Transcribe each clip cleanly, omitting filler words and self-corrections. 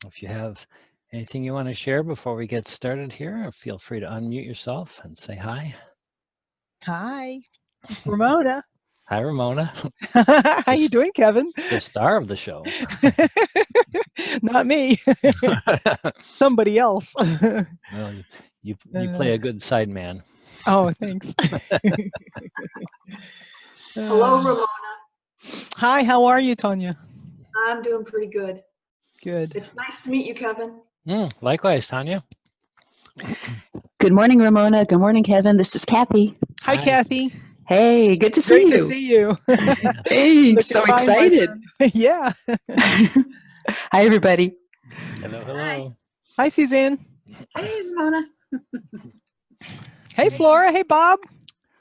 If you have anything you want to share before we get started here, feel free to unmute yourself and say hi. Hi, it's Ramona. Hi, Ramona. How you doing, Kevin? The star of the show. Not me. Somebody else. Well, you play a good side man. Oh, thanks. Hello, Ramona. Hi, how are you, Tanya? I'm doing pretty good. Good. It's nice to meet you, Kevin. Likewise, Tanya. Good morning, Ramona. Good morning, Kevin. This is Kathy. Hi, Kathy. Hey, good to see Great you. to see you. Thanks. So excited. Yeah. Hi, everybody. Hello. Hi, Suzanne. Hey, Ramona. Hey, Flora. Hey, Bob.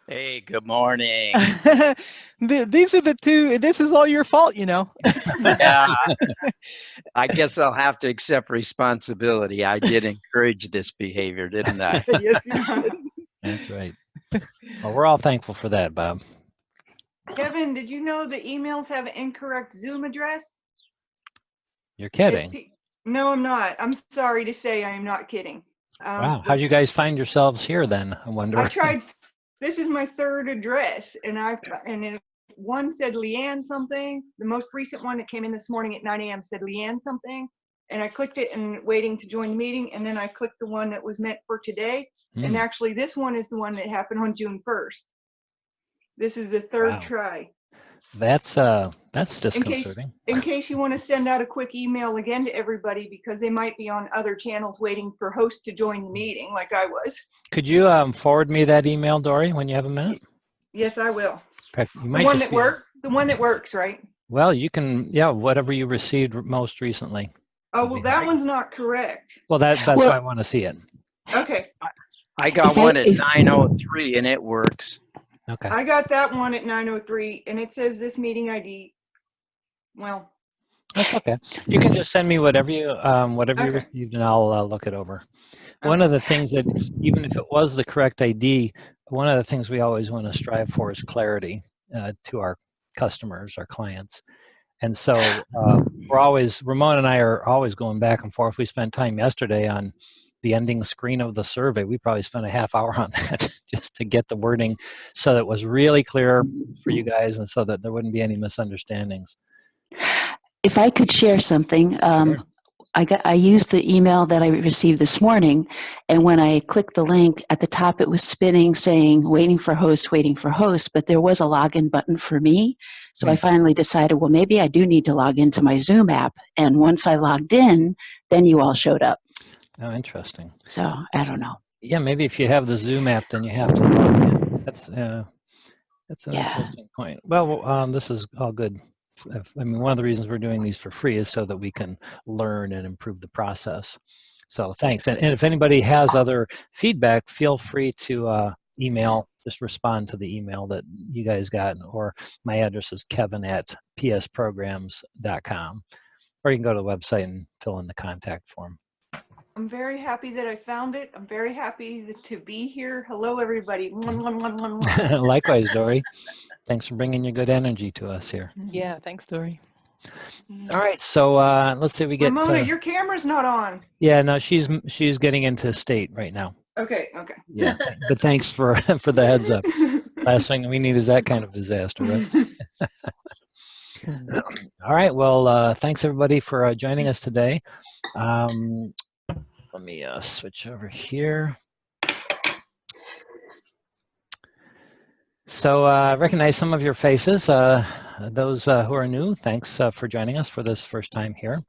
Hey, good morning. These are the two. This is all your fault, you know. Yeah, I guess I'll have to accept responsibility. I did encourage this behavior, didn't I? Yes, you did. That's right. Well, we're all thankful for that, Bob. Kevin, did you know the emails have an incorrect Zoom address? You're kidding. No, I'm not. I'm sorry to say I am not kidding. Wow. How'd you guys find yourselves here then? I wonder. I tried. This is my third address, and one said Leanne something. The most recent one that came in this morning at 9 a.m. said Leanne something, and I clicked it and waiting to join the meeting, and then I clicked the one that was meant for today, and actually this one is the one that happened on June 1st. This is the third try. That's disconcerting. In case you want to send out a quick email again to everybody, because they might be on other channels waiting for hosts to join the meeting like I was. Could you forward me that email, Dory, when you have a minute? Yes, I will. The one that works, right? Well, you can, whatever you received most recently. Oh, well, that one's not correct. Well, that's why I want to see it. Okay. I got one at 9:03 and it works. Okay. I got that one at 9:03 and it says this meeting ID. Well, that's okay. You can just send me whatever you received and I'll look it over. Okay. One of the things that, even if it was the correct ID, one of the things we always want to strive for is clarity to our customers, our clients. And so Ramona and I are always going back and forth. We spent time yesterday on the ending screen of the survey. We probably spent a half hour on that just to get the wording so that it was really clear for you guys and so that there wouldn't be any misunderstandings. If I could share something, Sure. I used the email that I received this morning, and when I clicked the link at the top, it was spinning saying waiting for host, but there was a login button for me. So I finally decided, well, maybe I do need to log into my Zoom app. And once I logged in, then you all showed up. Oh, interesting. So I don't know. Yeah, maybe if you have the Zoom app, then you have to log in. That's an interesting point. Well, this is all good. I mean, one of the reasons we're doing these for free is so that we can learn and improve the process. So thanks. And if anybody has other feedback, feel free to email, just respond to the email that you guys got, or my address is kevin@psprograms.com, or you can go to the website and fill in the contact form. I'm very happy that I found it. I'm very happy to be here. Hello, everybody. Likewise, Dory. Thanks for bringing your good energy to us here. Yeah, thanks, Dory. All right, so let's see. We get Ramona. Your camera's not on. Yeah, no, she's getting into state right now. Okay. Yeah, but thanks for the heads up. Last thing we need is that kind of disaster, right? All right. Well, thanks everybody for joining us today. Let me switch over here. So I recognize some of your faces. Those who are new, thanks for joining us for this first time here.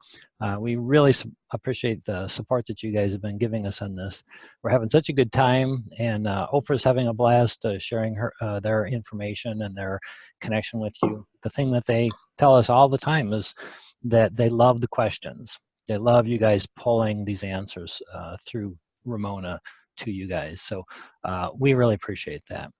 We really appreciate the support that you guys have been giving us on this. We're having such a good time, and ōPRA is having a blast sharing their information and their connection with you. The thing that they tell us all the time is that they love the questions. They love you guys pulling these answers through Ramona to you guys. So we really appreciate that.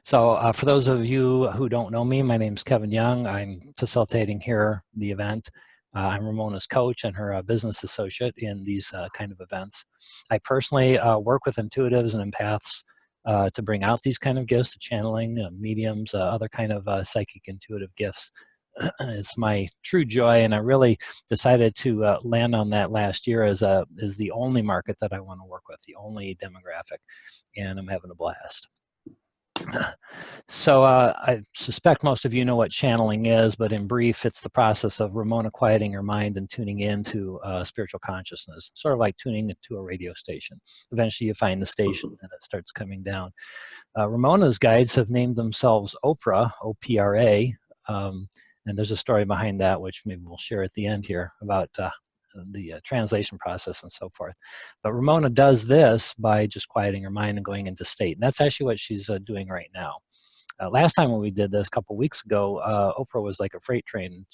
So for those of you who don't know me, my name is Kevin Young. I'm facilitating here the event. I'm Ramona's coach and her business associate in these kind of events. I personally work with intuitives and empaths to bring out these kind of gifts, channeling, mediums, other kind of psychic intuitive gifts It's my true joy, and I really decided to land on that last year as the only market that I want to work with, the only demographic, and I'm having a blast. So I suspect most of you know what channeling is, but in brief, it's the process of Ramona quieting your mind and tuning into spiritual consciousness, sort of like tuning into a radio station. Eventually you find the station and it starts coming down. Ramona's guides have named themselves ōPRA, O-P-R-A, and there's a story behind that, which maybe we'll share at the end here about the translation process and so forth. But Ramona does this by just quieting her mind and going into state. And that's actually what she's doing right now. Last time when we did this a couple weeks ago, ōPRA was like a freight train.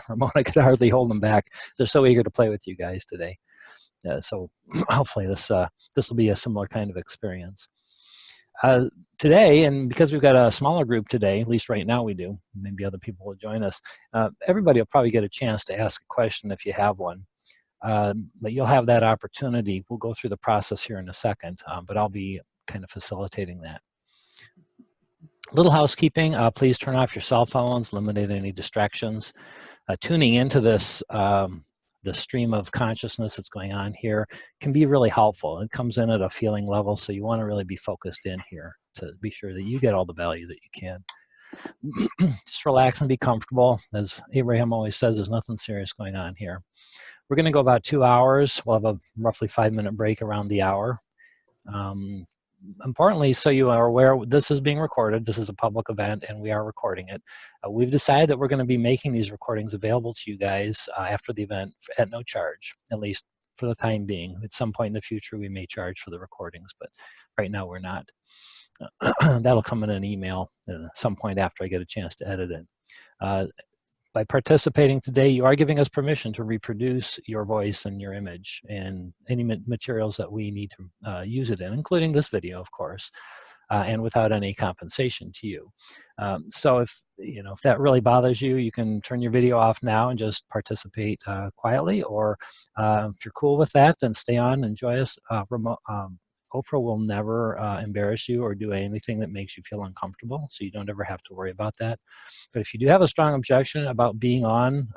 Ramona could hardly hold them back. They're so eager to play with you guys today. So hopefully this will be a similar kind of experience. Today, and because we've got a smaller group today, at least right now we do, maybe other people will join us, everybody will probably get a chance to ask a question if you have one. But you'll have that opportunity. We'll go through the process here in a second, but I'll be kind of facilitating that. Little housekeeping, please turn off your cell phones, eliminate any distractions. Tuning into this the stream of consciousness that's going on here can be really helpful. It comes in at a feeling level, so you want to really be focused in here to be sure that you get all the value that you can. Just relax and be comfortable. As Abraham always says, there's nothing serious going on here. We're going to go about 2 hours. We'll have a roughly 5-minute break around the hour. Importantly, so you are aware, this is being recorded. This is a public event, and we are recording it. We've decided that we're going to be making these recordings available to you guys after the event at no charge, at least for the time being. At some point in the future, we may charge for the recordings, but right now we're not. That'll come in an email at some point after I get a chance to edit it. By participating today, you are giving us permission to reproduce your voice and your image and any materials that we need to use it in, including this video, of course, and without any compensation to you. So if that really bothers you, you can turn your video off now and just participate quietly, or if you're cool with that, then stay on, enjoy us. ōPRA will never embarrass you or do anything that makes you feel uncomfortable, so you don't ever have to worry about that. But if you do have a strong objection about being on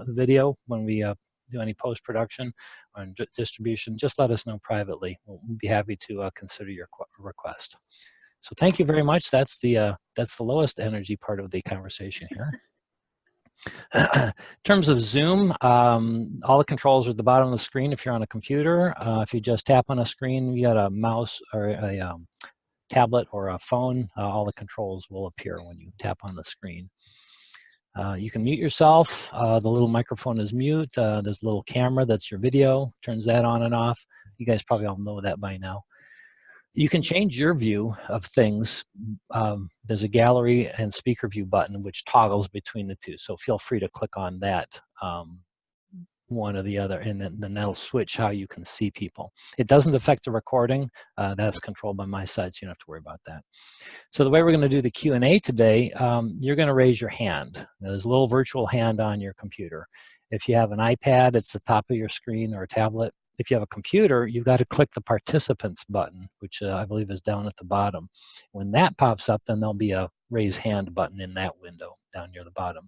video when we do any post-production or distribution, just let us know privately. We'll be happy to consider your request. So thank you very much. That's the lowest energy part of the conversation here. In terms of Zoom, all the controls are at the bottom of the screen if you're on a computer. If you just tap on a screen, you got a mouse or a tablet or a phone, all the controls will appear when you tap on the screen. You can mute yourself. The little microphone is mute. There's a little camera, that's your video. Turns that on and off. You guys probably all know that by now. You can change your view of things. There's a gallery and speaker view button which toggles between the two. So feel free to click on that, one or the other, and then that'll switch how you can see people. It doesn't affect the recording. That's controlled by my side, so you don't have to worry about that. So the way we're going to do the Q&A today, you're going to raise your hand. There's a little virtual hand on your computer. If you have an iPad, it's the top of your screen, or a tablet. If you have a computer, you've got to click the participants button, which I believe is down at the bottom. When that pops up, then there'll be a raise hand button in that window down near the bottom.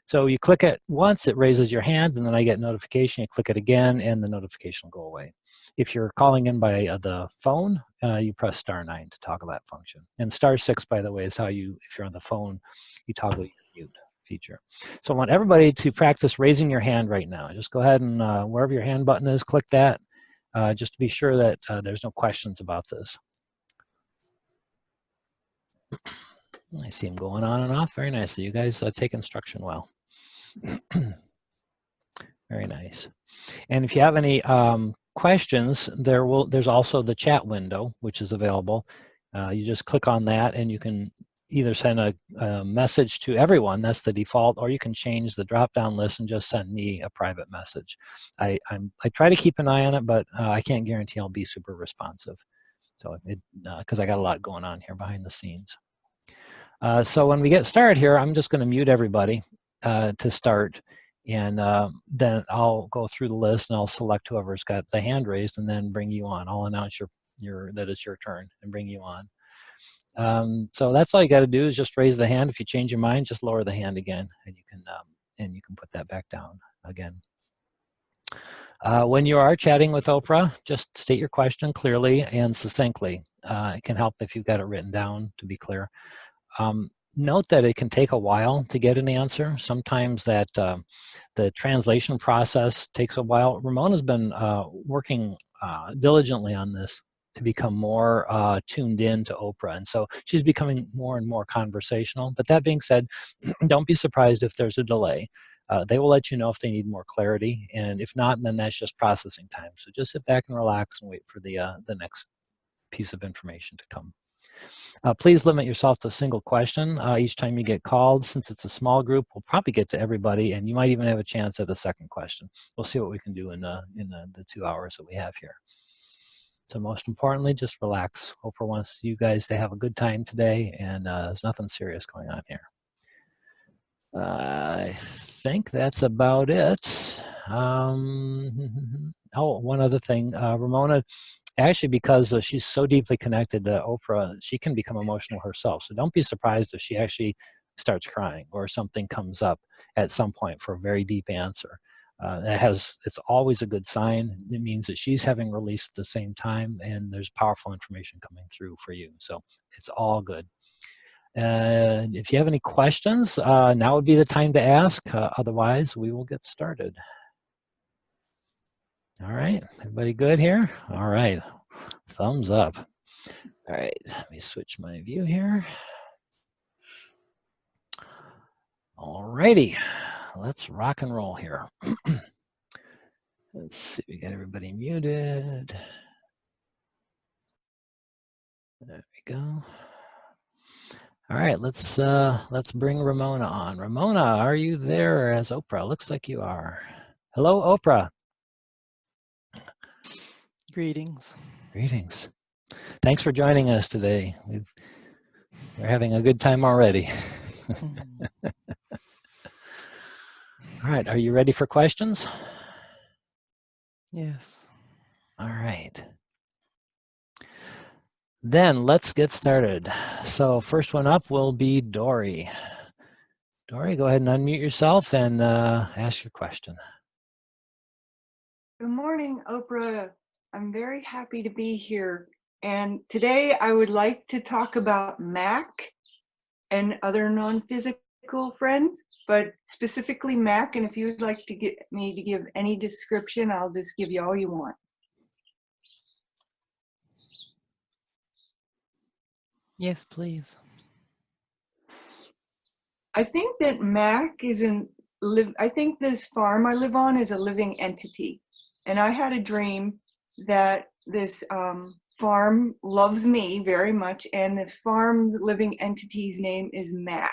So you click it once, it raises your hand, and then I get notification. You click it again, and the notification will go away. If you're calling in by the phone, you press *9 to toggle that function. And *6, by the way, is how you, if you're on the phone, you toggle your mute feature. So I want everybody to practice raising your hand right now. Just go ahead and wherever your hand button is, click that, just to be sure that there's no questions about this. I see them going on and off very nicely. You guys take instruction well. Very nice. And if you have any questions, there's also the chat window, which is available. You just click on that, and you can either send a message to everyone, that's the default, or you can change the drop-down list and just send me a private message. I try to keep an eye on it, but I can't guarantee I'll be super responsive. So because I got a lot going on here behind the scenes. So when we get started here, I'm just going to mute everybody to start, and then I'll go through the list and I'll select whoever's got the hand raised and then bring you on. I'll announce that it's your turn and bring you on. So that's all you got to do is just raise the hand. If you change your mind, just lower the hand again, and you can and you can put that back down again. When you are chatting with ōPRA, just state your question clearly and succinctly. It can help if you've got it written down to be clear. Note that it can take a while to get an answer. Sometimes that the translation process takes a while. Ramona's been working diligently on this to become more tuned in to ōPRA, and so she's becoming more and more conversational. But that being said, don't be surprised if there's a delay. They will let you know if they need more clarity, and if not, then that's just processing time. So just sit back and relax and wait for the next piece of information to come. Please limit yourself to a single question each time you get called. Since it's a small group, we'll probably get to everybody, and you might even have a chance at a second question. We'll see what we can do in the 2 hours that we have here. So most importantly, just relax. ōPRA wants you guys to have a good time today, and there's nothing serious going on here. I think that's about it. Oh, one other thing. Ramona, actually, because she's so deeply connected to ōPRA, she can become emotional herself. So don't be surprised if she actually starts crying or something comes up at some point for a very deep answer. It's always a good sign. It means that she's having release at the same time, and there's powerful information coming through for you. So it's all good. And if you have any questions, now would be the time to ask. Otherwise, we will get started. All right, everybody good here? All right, thumbs up. All right, let me switch my view here. All righty, let's rock and roll here. Let's see, we got everybody muted. There we go. All right, let's bring Ramona on. Ramona, are you there as ōPRA? Looks like you are. Hello, ōPRA. Greetings. Greetings. Thanks for joining us today. We're having a good time already. All right, are you ready for questions? Yes. All right. Then let's get started. So first one up will be Dory. Dory, go ahead and unmute yourself and ask your question. Good morning, ōPRA. I'm very happy to be here. And today I would like to talk about Mac and other non-physical friends, but specifically Mac. And if you would like to get me to give any description, I'll just give you all you want. Yes, please. I think that Mac is I think this farm I live on is a living entity. And I had a dream that this farm loves me very much, and this farm living entity's name is Mac.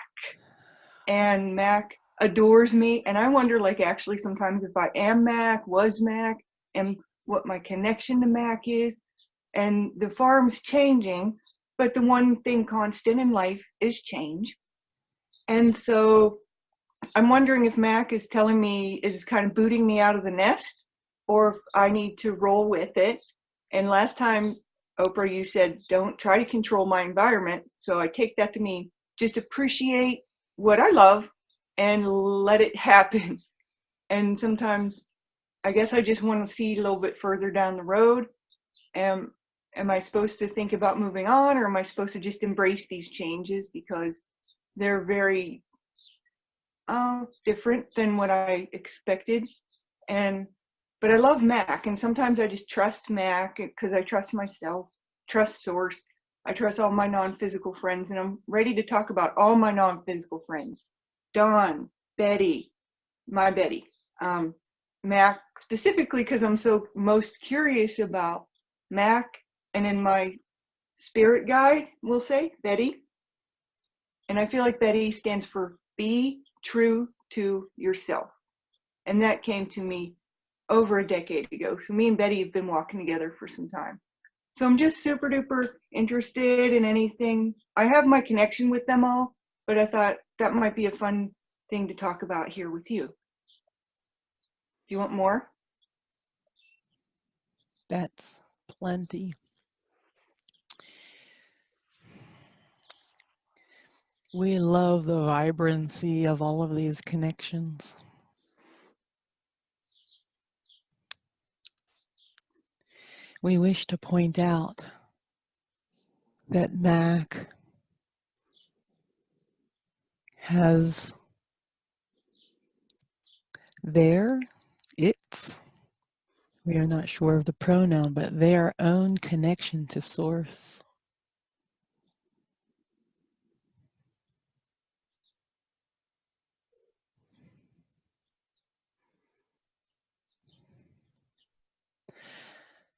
And Mac adores me, and I wonder, like, actually sometimes if I am Mac, was Mac, and what my connection to Mac is. And the farm's changing, but the one thing constant in life is change. And so I'm wondering if Mac is telling me, is kind of booting me out of the nest, or if I need to roll with it. And last time, ōPRA, you said, don't try to control my environment. So I take that to mean just appreciate what I love and let it happen. And sometimes I guess I just want to see a little bit further down the road. Am I supposed to think about moving on, or am I supposed to just embrace these changes because they're very different than what I expected? But I love Mac, and sometimes I just trust Mac because I trust myself, trust Source, I trust all my non-physical friends, and I'm ready to talk about all my non-physical friends. Dawn, Betty, my Betty, Mac specifically because I'm so most curious about Mac, and in my spirit guide, we'll say, Betty. And I feel like Betty stands for be true to yourself. And that came to me over a decade ago. So me and Betty have been walking together for some time. So I'm just super duper interested in anything. I have my connection with them all, but I thought that might be a fun thing to talk about here with you. Do you want more? That's plenty. We love the vibrancy of all of these connections. We wish to point out that Mac has its, we are not sure of the pronoun, but their own connection to Source.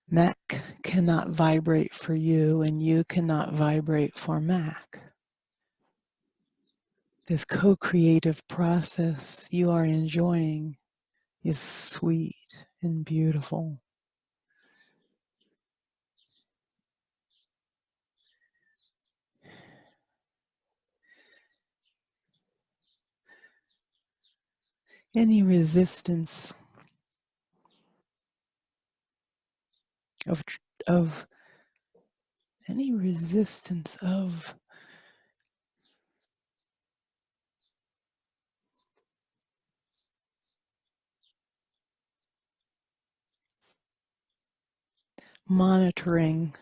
Mac cannot vibrate for you, and you cannot vibrate for Mac. This co-creative process you are enjoying is sweet and beautiful. Any resistance of any resistance of monitoring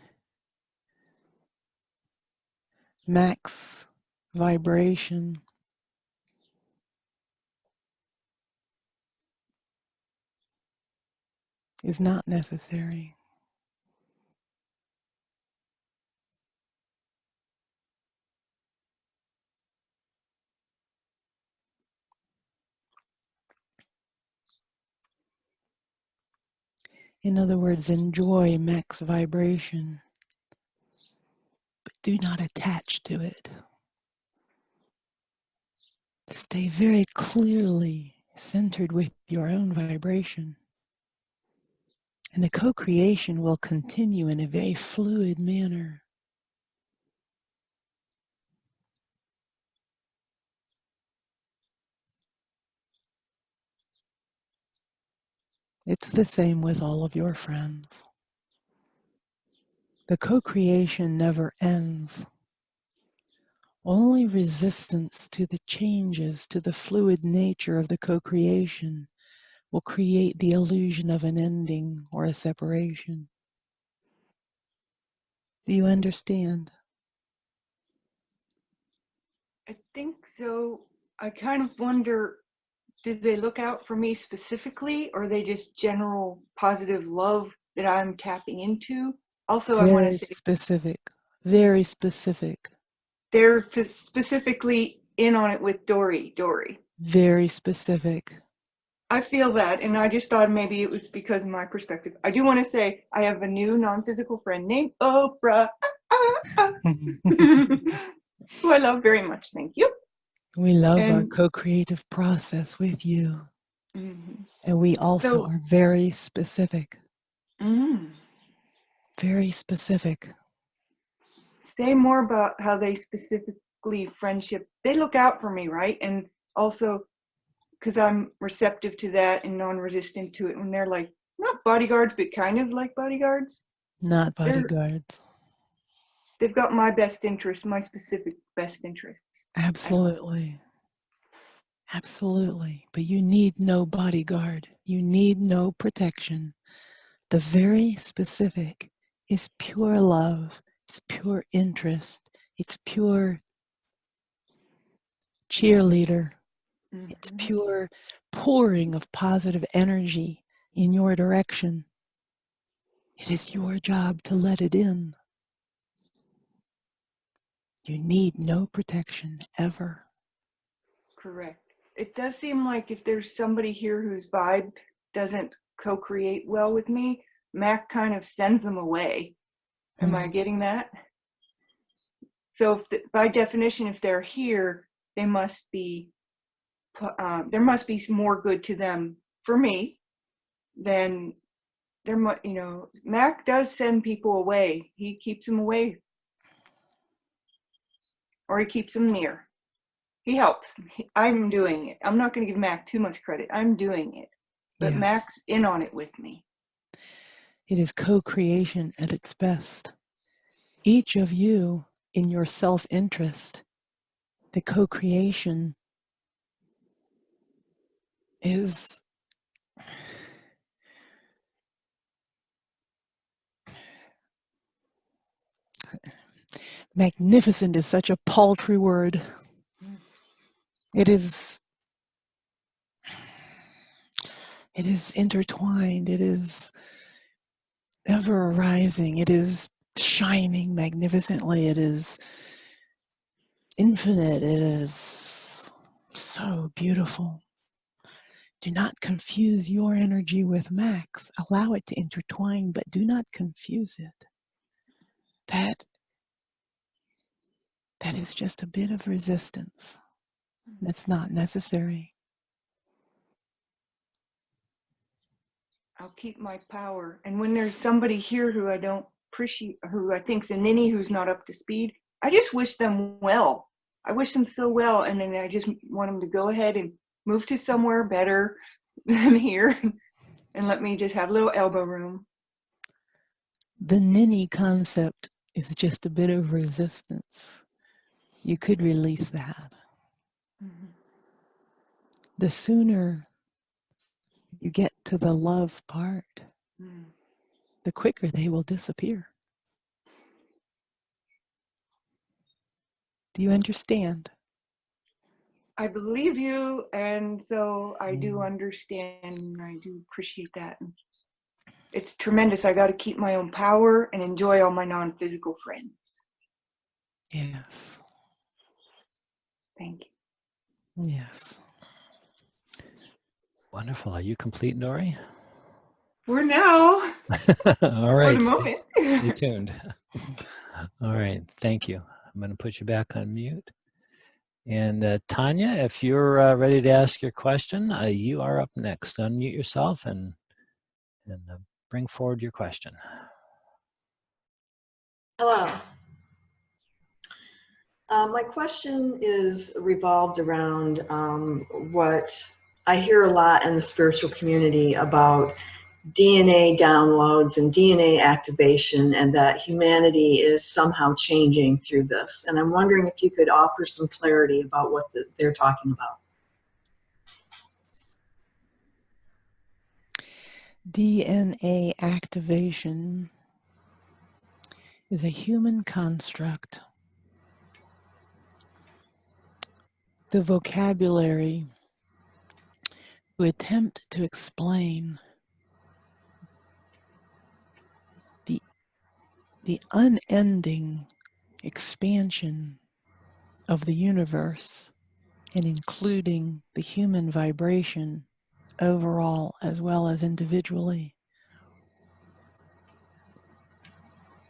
Mac's vibration is not necessary. In other words, enjoy Mac's vibration, but do not attach to it. Stay very clearly centered with your own vibration. And the co-creation will continue in a very fluid manner. It's the same with all of your friends. The co-creation never ends. Only resistance to the changes, to the fluid nature of the co-creation will create the illusion of an ending or a separation. Do you understand? I think so. I kind of wonder, did they look out for me specifically, or are they just general positive love that I'm tapping into? Also, I want to Very say specific, very specific, they're specifically in on it with Dory. very specific. I feel that, and I just thought maybe it was because of my perspective. I do want to say I have a new non-physical friend named ōPRA, who I love very much. Thank you. We love our And co-creative process with you. mhm. And we also So- are very specific, Mm. very specific. Say more about how they specifically friendship. They look out for me, right? And also, because I'm receptive to that and non-resistant to it, when they're like, not bodyguards, but kind of like bodyguards. Not They're- bodyguards. They've got my best interest, my specific best interest. Absolutely. Absolutely. But you need no bodyguard. You need no protection. The very specific is pure love. It's pure interest. It's pure cheerleader. It's Mhm. pure pouring of positive energy in your direction. It is your job to let it in. You need no protection ever. Correct. It does seem like if there's somebody here whose vibe doesn't co-create well with me, Mac kind of sends them away. Am I getting that? So by definition, if they're here, they must be, there must be more good to them for me than there might, Mac does send people away. He keeps them away, or he keeps them near. He helps. I'm doing it. I'm not going to give Mac too much credit. I'm doing it. But Yes. Mac's in on it with me. It is co-creation at its best. Each of you, in your self-interest, The co-creation is magnificent is such a paltry word. It is intertwined. It is ever arising. It is shining magnificently. It is infinite. It is so beautiful. Do not confuse your energy with Max. Allow it to intertwine, but do not confuse it. That is just a bit of resistance. That's not necessary. I'll keep my power. And when there's somebody here who I don't appreciate, who I think's a ninny who's not up to speed, I just wish them well. I wish them so well, and then I just want them to go ahead and move to somewhere better than here and let me just have a little elbow room. The ninny concept is just a bit of resistance. You could release that. Mm-hmm. The sooner you get to the love part, the quicker they will disappear. Do you understand? I believe you, and so I do understand, and I do appreciate that. It's tremendous. I got to keep my own power and enjoy all my non-physical friends. Yes. Thank you. Yes. Wonderful. Are you complete, Dory? For now. All right. For the moment. Stay tuned. All right. Thank you. I'm going to put you back on mute. And Tanya, if you're ready to ask your question, you are up next. Unmute yourself and bring forward your question. Hello. My question is revolved around what I hear a lot in the spiritual community about DNA downloads and DNA activation, and that humanity is somehow changing through this. And I'm wondering if you could offer some clarity about what they're talking about. DNA activation is a human construct. The vocabulary to attempt to explain the unending expansion of the universe, and including the human vibration overall as well as individually.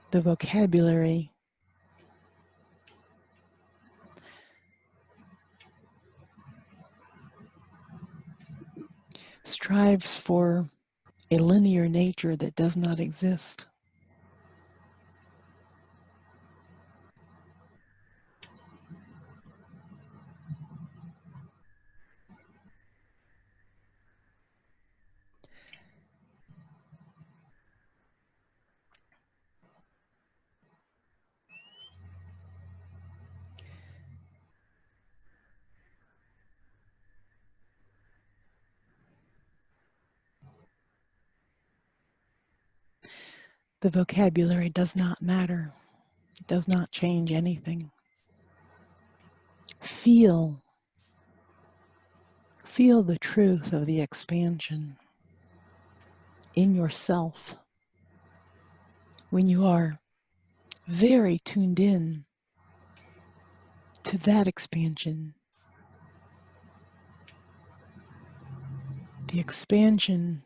The vocabulary strives for a linear nature that does not exist. The vocabulary does not matter. It does not change anything. Feel the truth of the expansion in yourself. When you are very tuned in to that expansion, the expansion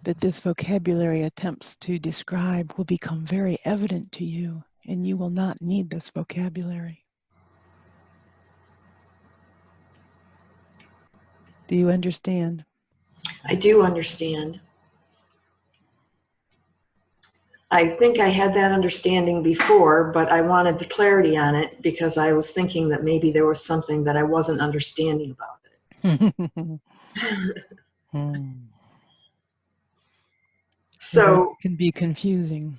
that this vocabulary attempts to describe will become very evident to you, and you will not need this vocabulary. Do you understand? I do understand. I think I had that understanding before, but I wanted the clarity on it because I was thinking that maybe there was something that I wasn't understanding about it. So it can be confusing.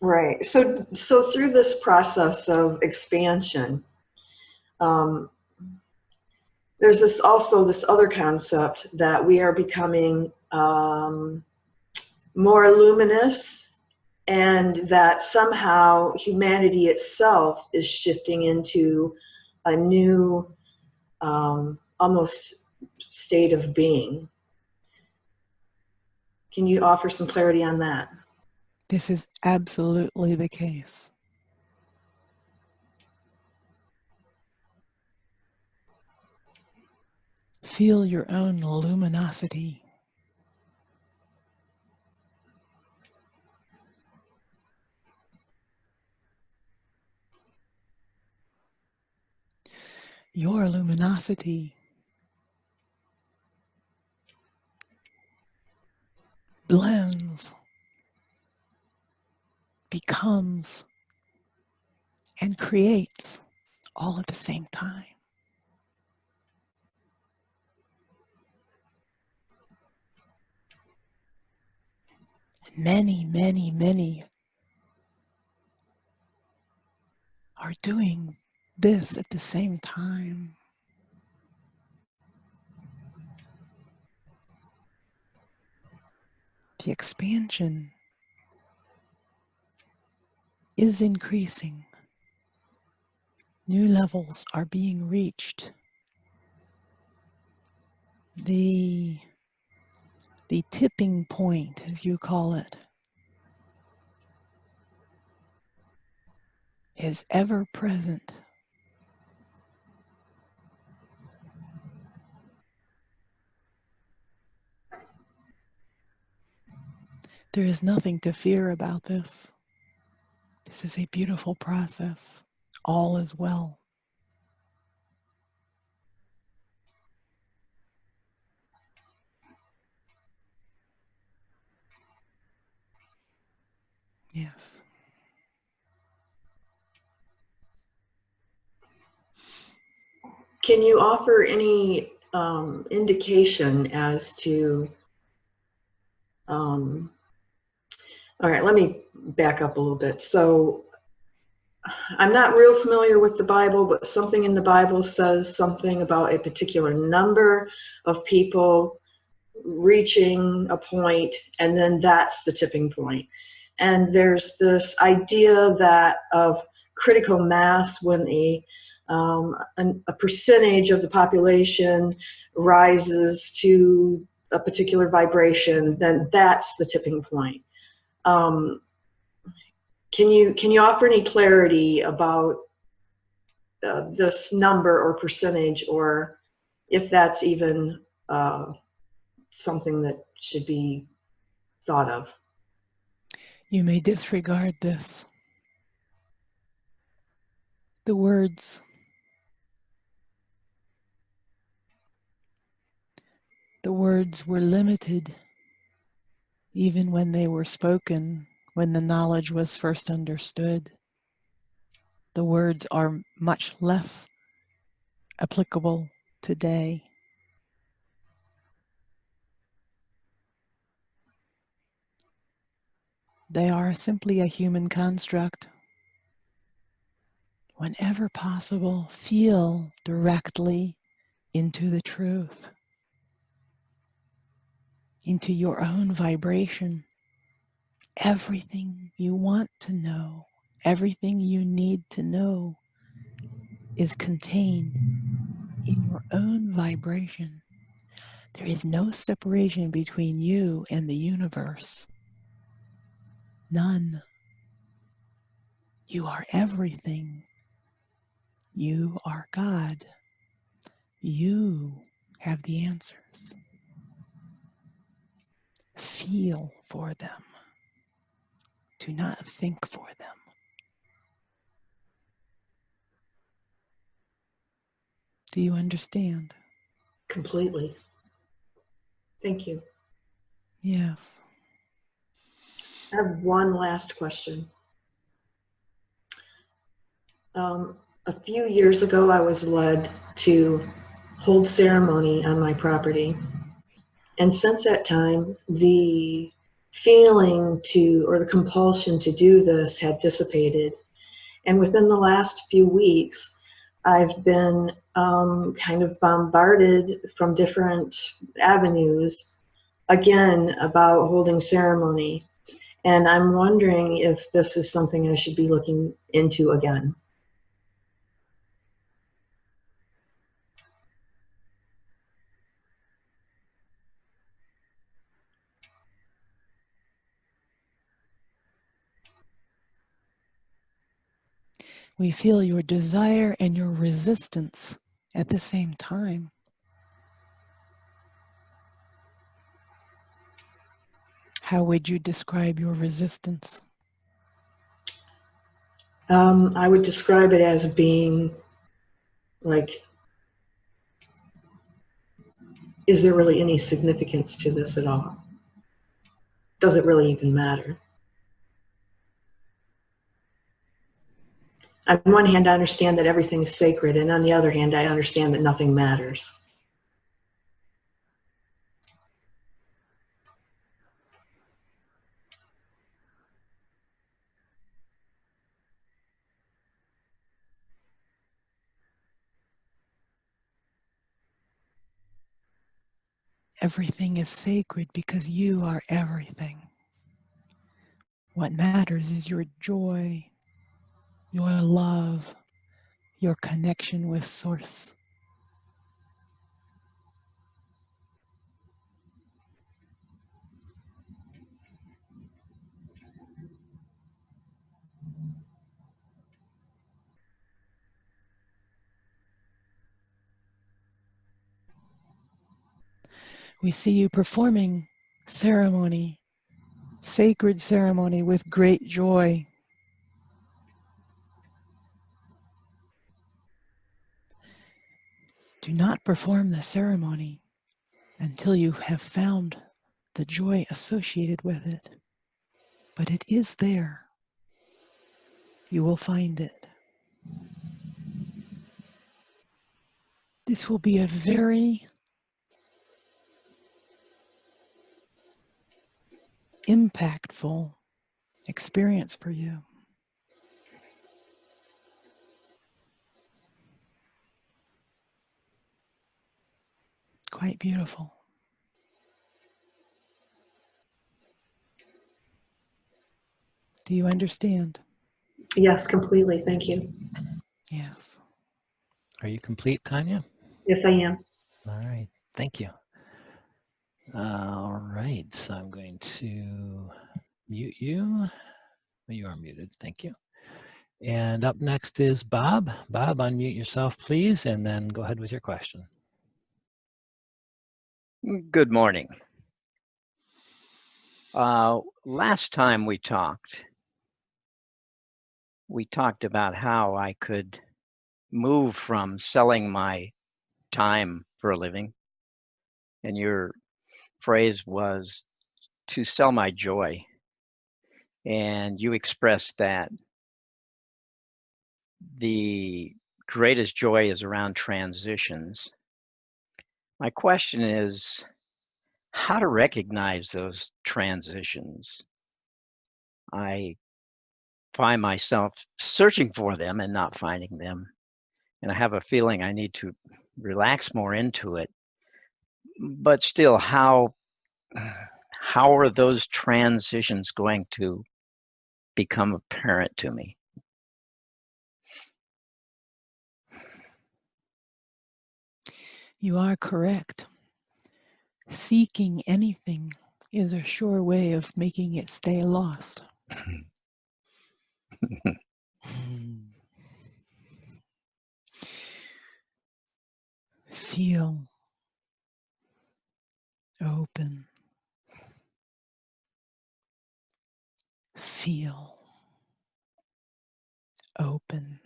Right. So through this process of expansion, there's this other concept that we are becoming more luminous, and that somehow humanity itself is shifting into a new almost state of being. Can you offer some clarity on that? This is absolutely the case. Feel your own luminosity. Your luminosity blends, becomes, and creates all at the same time. Many, many, many are doing this at the same time. The expansion is increasing. New levels are being reached. The tipping point, as you call it, is ever present. There is nothing to fear about this. This is a beautiful process. All is well. Yes. Can you offer any indication as to, all right, let me back up a little bit. So I'm not real familiar with the Bible, but something in the Bible says something about a particular number of people reaching a point, and then that's the tipping point. And there's this idea that of critical mass, when a percentage of the population rises to a particular vibration, then that's the tipping point. Can you offer any clarity about this number or percentage, or if that's even something that should be thought of? You may disregard this. The words were limited even when they were spoken, when the knowledge was first understood. The words are much less applicable today. They are simply a human construct. Whenever possible, feel directly into the truth, into your own vibration. Everything you want to know, everything you need to know is contained in your own vibration. There is no separation between you and the universe. None. You are everything. You are God. You have the answers. Feel for them. Do not think for them. Do you understand? Completely. Thank you. Yes. I have one last question. A few years ago, I was led to hold ceremony on my property. And since that time, the feeling to, or the compulsion to do this had dissipated. And within the last few weeks, I've been kind of bombarded from different avenues, again, about holding ceremony. And I'm wondering if this is something I should be looking into again. We feel your desire and your resistance at the same time. How would you describe your resistance? I would describe it as being like, is there really any significance to this at all? Does it really even matter? On one hand, I understand that everything is sacred, and on the other hand, I understand that nothing matters. Everything is sacred because you are everything. What matters is your joy, your love, your connection with Source. We see you performing ceremony, sacred ceremony with great joy. Do not perform the ceremony until you have found the joy associated with it. But it is there. You will find it. This will be a very impactful experience for you. Quite beautiful. Do you understand? Yes, completely. Thank you. Yes. Are you complete, Tanya? Yes, I am. All right, thank you. All right, so I'm going to mute you. You are muted, thank you. And up next is Bob. Bob, unmute yourself, please, and then go ahead with your question. Good morning. Last time we talked about how I could move from selling my time for a living, and your phrase was to sell my joy. And you expressed that the greatest joy is around transitions. My question is how to recognize those transitions. I find myself searching for them and not finding them. And I have a feeling I need to relax more into it. But still, how are those transitions going to become apparent to me? You are correct. Seeking anything is a sure way of making it stay lost. Feel open. Feel open.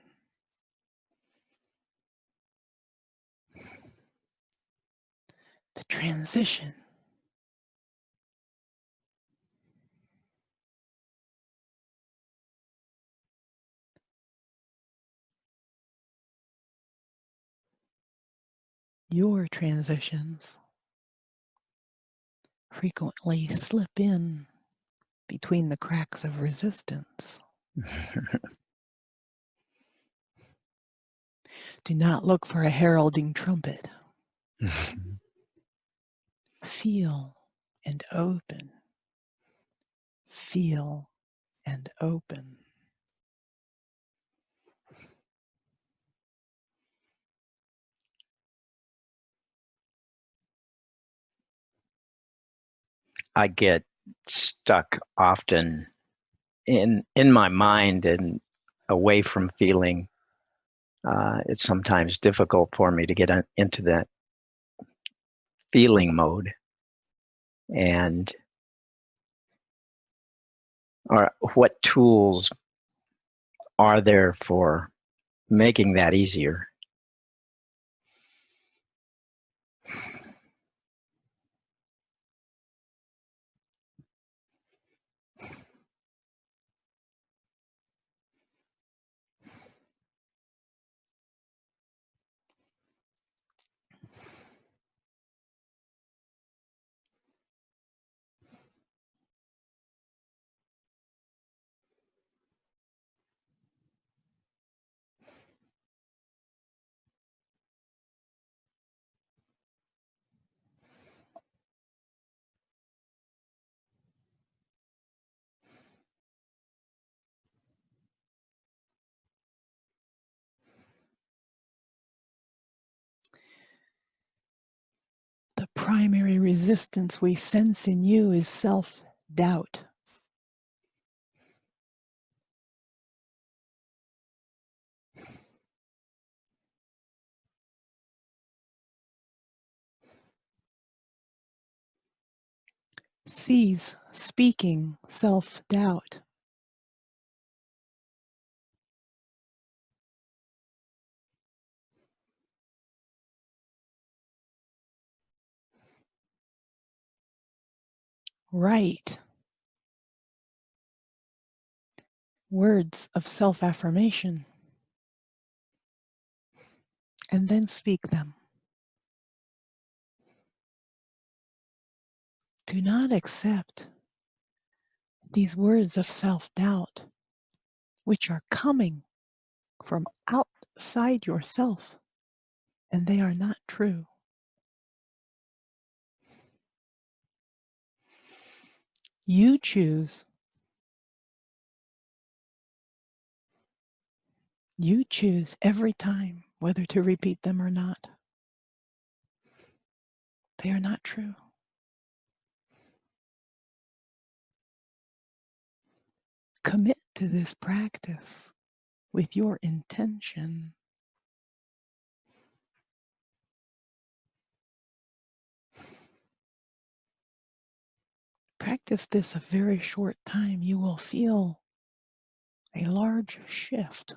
The transition your transitions frequently slip in between the cracks of resistance. Do not look for a heralding trumpet. Feel and open. Feel and open. I get stuck often in my mind and away from feeling. It's sometimes difficult for me to get into that feeling mode. And what tools are there for making that easier? The primary resistance we sense in you is self-doubt. Cease speaking self-doubt. Write words of self-affirmation and then speak them. Do not accept these words of self-doubt, which are coming from outside yourself, and they are not true. You choose. You choose every time whether to repeat them or not. They are not true. Commit to this practice with your intention. Practice this a very short time. You will feel a large shift.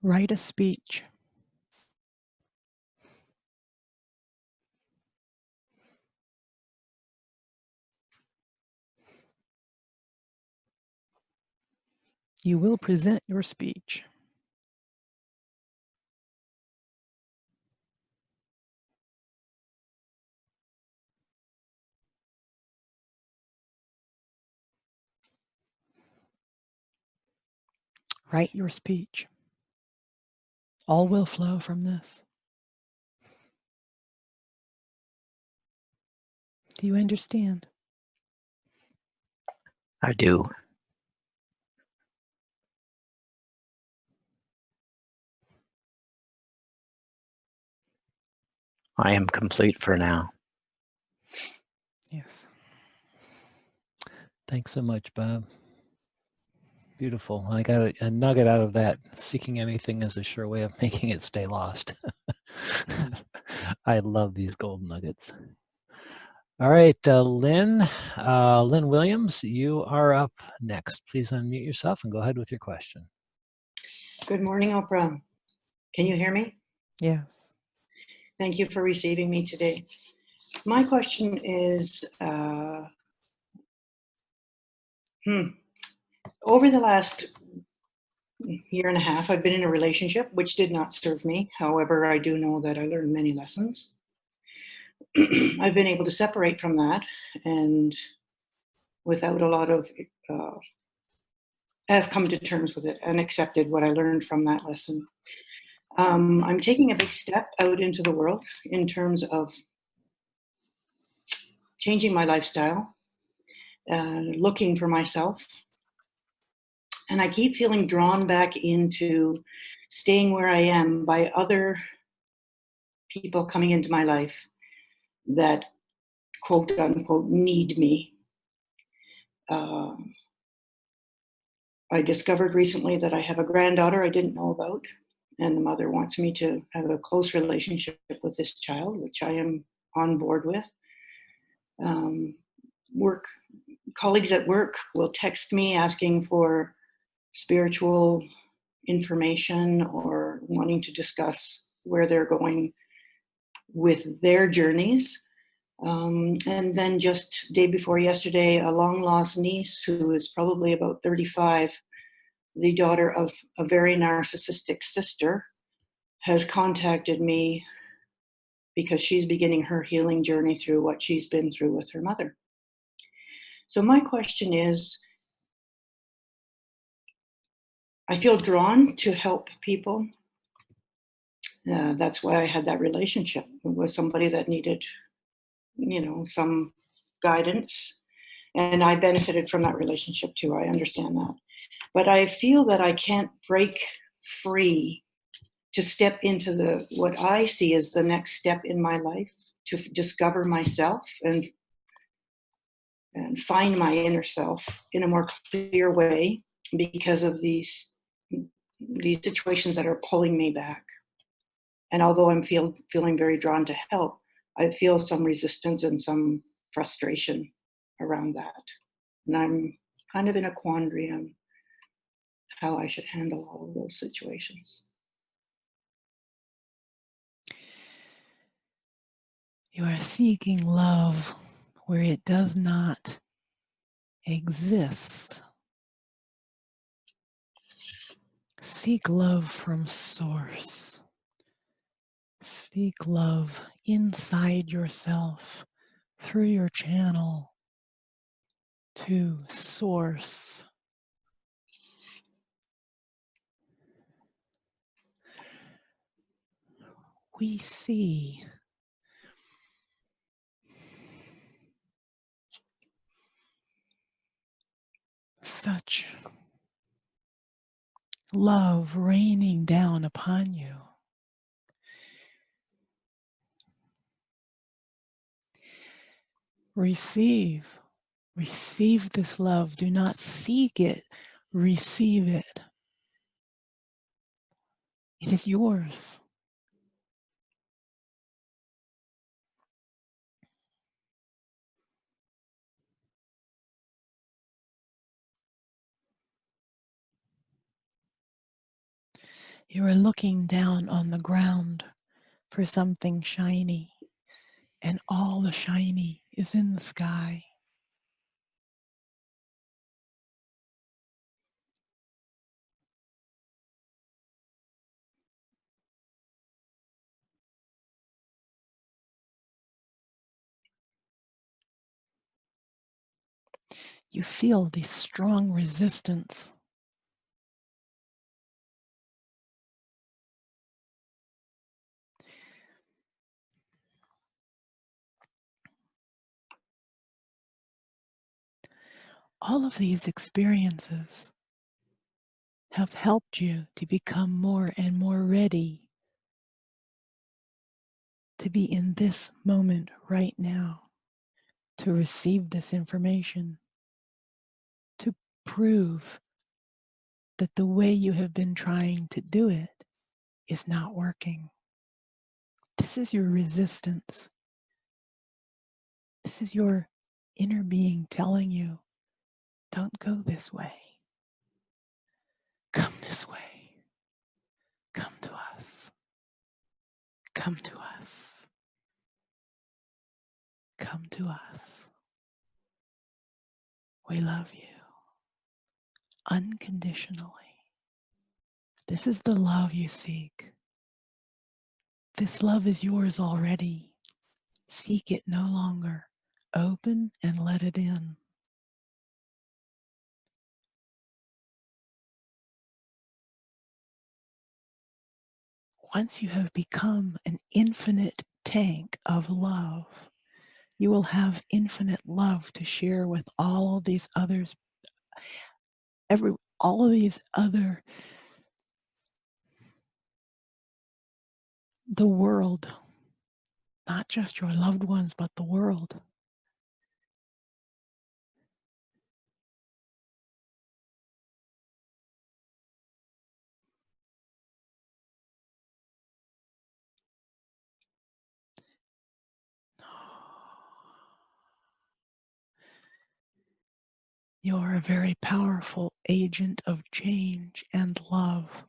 Write a speech. You will present your speech. Write your speech. All will flow from this. Do you understand? I do. I am complete for now. Yes. Thanks so much, Bob. Beautiful. I got a nugget out of that. Seeking anything is a sure way of making it stay lost. I love these gold nuggets. All right, Lynn Williams, you are up next. Please unmute yourself and go ahead with your question. Good morning, ōPRA. Can you hear me? Yes. Thank you for receiving me today. My question is, over the last year and a half, I've been in a relationship which did not serve me. However, I do know that I learned many lessons. I've been able to separate from that, and without a lot of, I've come to terms with it and accepted what I learned from that lesson. I'm taking a big step out into the world in terms of changing my lifestyle, looking for myself. And I keep feeling drawn back into staying where I am by other people coming into my life that, quote unquote, need me. I discovered recently that I have a granddaughter I didn't know about, and the mother wants me to have a close relationship with this child, which I am on board with. Colleagues at work will text me asking for spiritual information or wanting to discuss where they're going with their journeys. And then just day before yesterday, a long lost niece who is probably about 35, the daughter of a very narcissistic sister, has contacted me because she's beginning her healing journey through what she's been through with her mother. So my question is, I feel drawn to help people. That's why I had that relationship with somebody that needed, some guidance. And I benefited from that relationship too. I understand that. But I feel that I can't break free to step into what I see as the next step in my life, to discover myself and find my inner self in a more clear way because of these situations that are pulling me back. And although I'm feeling very drawn to help, I feel some resistance and some frustration around that. And I'm kind of in a quandary on how I should handle all of those situations. You are seeking love where it does not exist. Seek love from source. Seek love inside yourself through your channel to source. We see such love raining down upon you. Receive this love. Do not seek it, receive it. It is yours. You are looking down on the ground for something shiny, and all the shiny is in the sky. You feel this strong resistance. All of these experiences have helped you to become more and more ready to be in this moment right now, to receive this information, to prove that the way you have been trying to do it is not working. This is your resistance. This is your inner being telling you, don't go this way. Come this way. Come to us. Come to us. Come to us. We love you unconditionally. This is the love you seek. This love is yours already. Seek it no longer. Open and let it in. Once you have become an infinite tank of love, you will have infinite love to share with all of these others, all of these other, the world, not just your loved ones, but the world. You are a very powerful agent of change and love.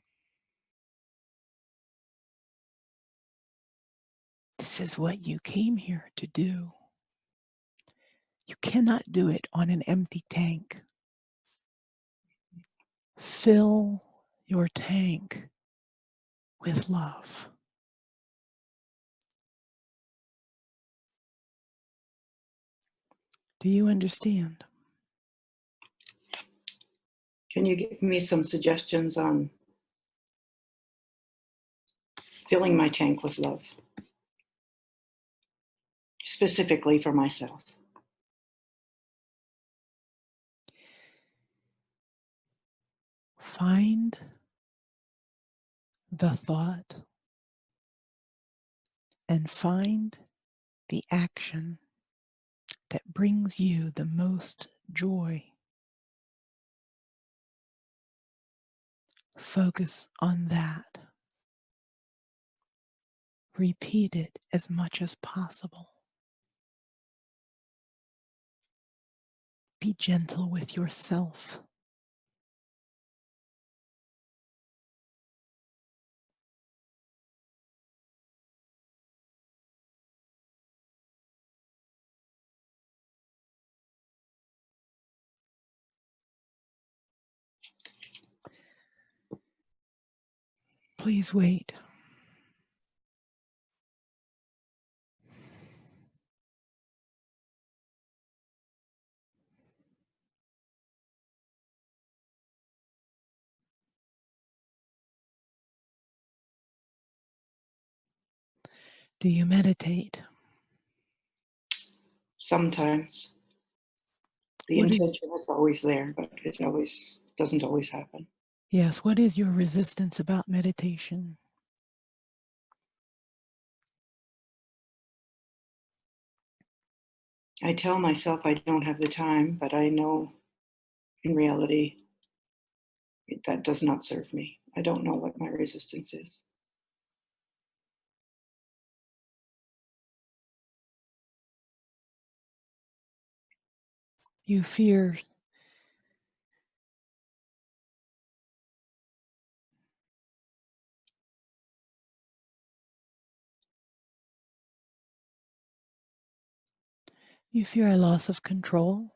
This is what you came here to do. You cannot do it on an empty tank. Fill your tank with love. Do you understand? Can you give me some suggestions on filling my tank with love? Specifically for myself. Find the thought and find the action that brings you the most joy. Focus on that. Repeat it as much as possible. Be gentle with yourself. Please wait. Do you meditate? Sometimes. The intention is always there, but it doesn't always happen. Yes, what is your resistance about meditation? I tell myself I don't have the time, but I know in reality that does not serve me. I don't know what my resistance is. You fear a loss of control.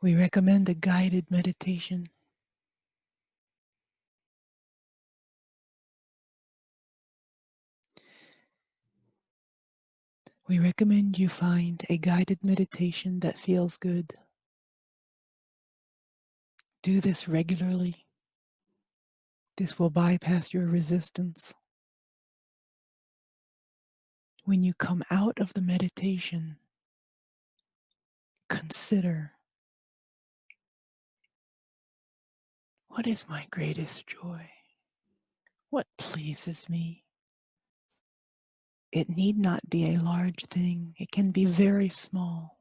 We recommend a guided meditation. We recommend you find a guided meditation that feels good. Do this regularly. This will bypass your resistance. When you come out of the meditation, consider, what is my greatest joy? What pleases me? It need not be a large thing. It can be very small.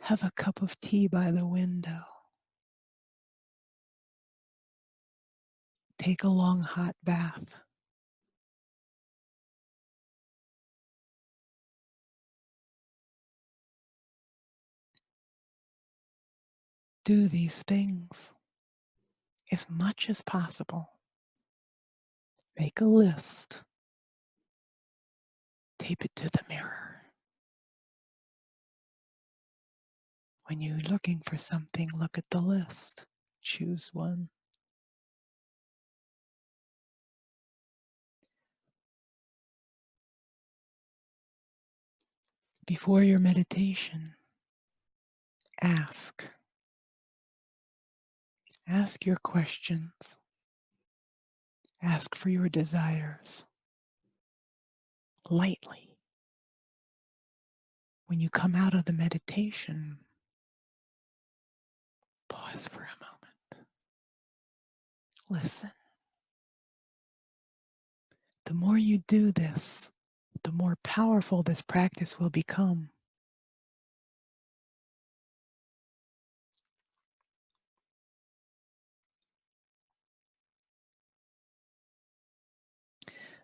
Have a cup of tea by the window. Take a long hot bath. do these things as much as possible. Make a list. Tape it to the mirror. When you're looking for something, look at the list. Choose one. Before your meditation, ask. Ask your questions. Ask for your desires. Lightly. When you come out of the meditation, pause for a moment. Listen. The more you do this, the more powerful this practice will become.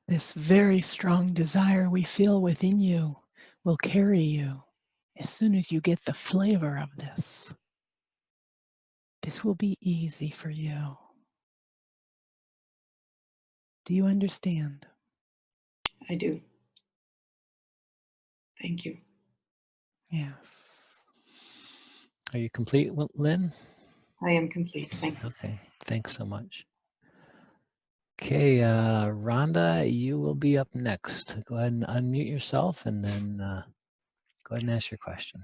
This very strong desire we feel within you will carry you as soon as you get the flavor of this. This will be easy for you. Do you understand? I do. Thank you. Yes. Are you complete, Lynn? I am complete. Thank you. Okay, thanks so much. Okay, Rhonda, you will be up next. Go ahead and unmute yourself and then go ahead and ask your question.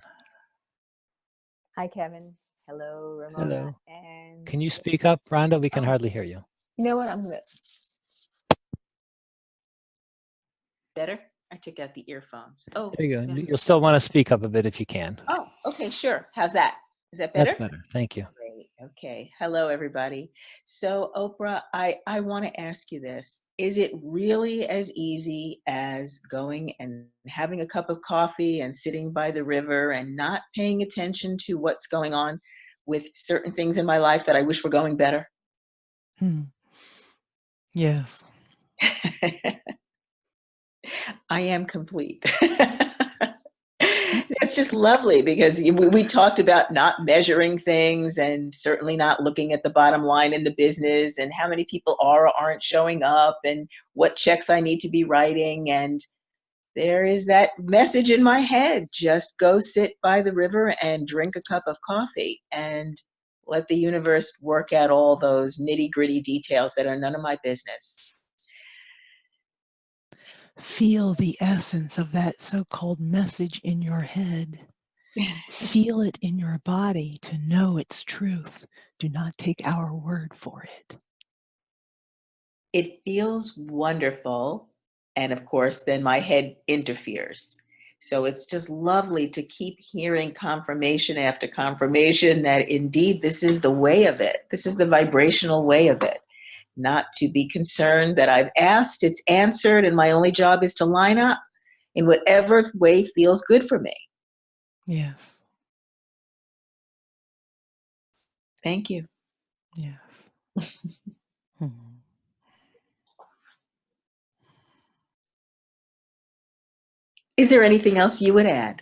Hi, Kevin. Hello, Ramona. Hello. And Can you speak up, Rhonda? We can hardly hear you. you know what? I'm gonna. Better? I took out the earphones. Oh, There you go. yeah. You'll still want to speak up a bit if you can. Oh, okay, sure. How's that? Is that better? That's better. Thank you. Great. Okay. Hello, everybody. So, ōPRA, I want to ask you this. Is it really as easy as going and having a cup of coffee and sitting by the river and not paying attention to what's going on with certain things in my life that I wish were going better? Yes. I am complete. That's just lovely because we talked about not measuring things and certainly not looking at the bottom line in the business and how many people are or aren't showing up and what checks I need to be writing. And there is that message in my head, just go sit by the river and drink a cup of coffee and let the universe work out all those nitty-gritty details that are none of my business. Feel the essence of that so-called message in your head. Feel it in your body to know its truth. Do not take our word for it. It feels wonderful. And of course, then my head interferes. So it's just lovely to keep hearing confirmation after confirmation that indeed this is the way of it. This is the vibrational way of it. Not to be concerned that I've asked, it's answered, and my only job is to line up in whatever way feels good for me. Yes. Thank you. Yes. Is there anything else you would add?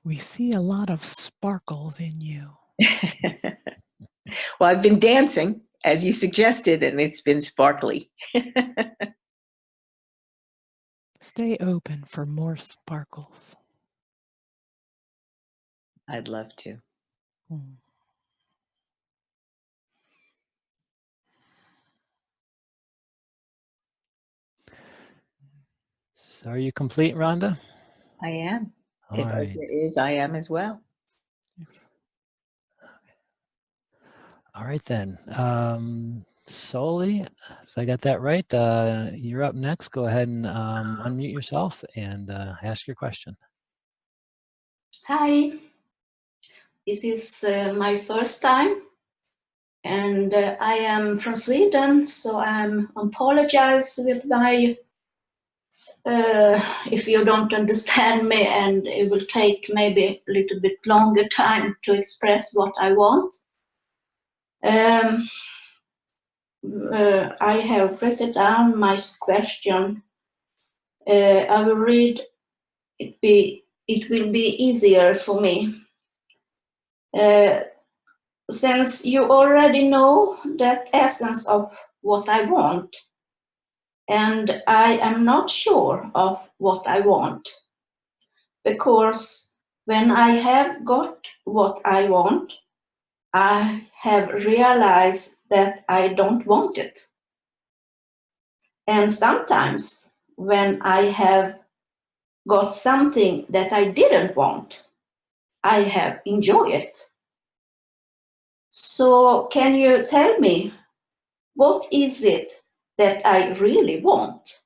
We see a lot of sparkles in you. Well, I've been dancing, as you suggested, and it's been sparkly. Stay open for more sparkles. I'd love to. So are you complete, Rhonda? I am. All If right. it is, I am as well. Yes. All right then. Soli, if I got that right, you're up next. Go ahead and unmute yourself and ask your question. Hi, this is my first time, and I am from Sweden, so I apologize with my if you don't understand me, and it will take maybe a little bit longer time to express what I want. I have written down my question. I will read. It will be easier for me. Since you already know the essence of what I want, and I am not sure of what I want, because when I have got what I want, I have realized that I don't want it. And sometimes when I have got something that I didn't want, I have enjoyed it. So can you tell me, what is it that I really want?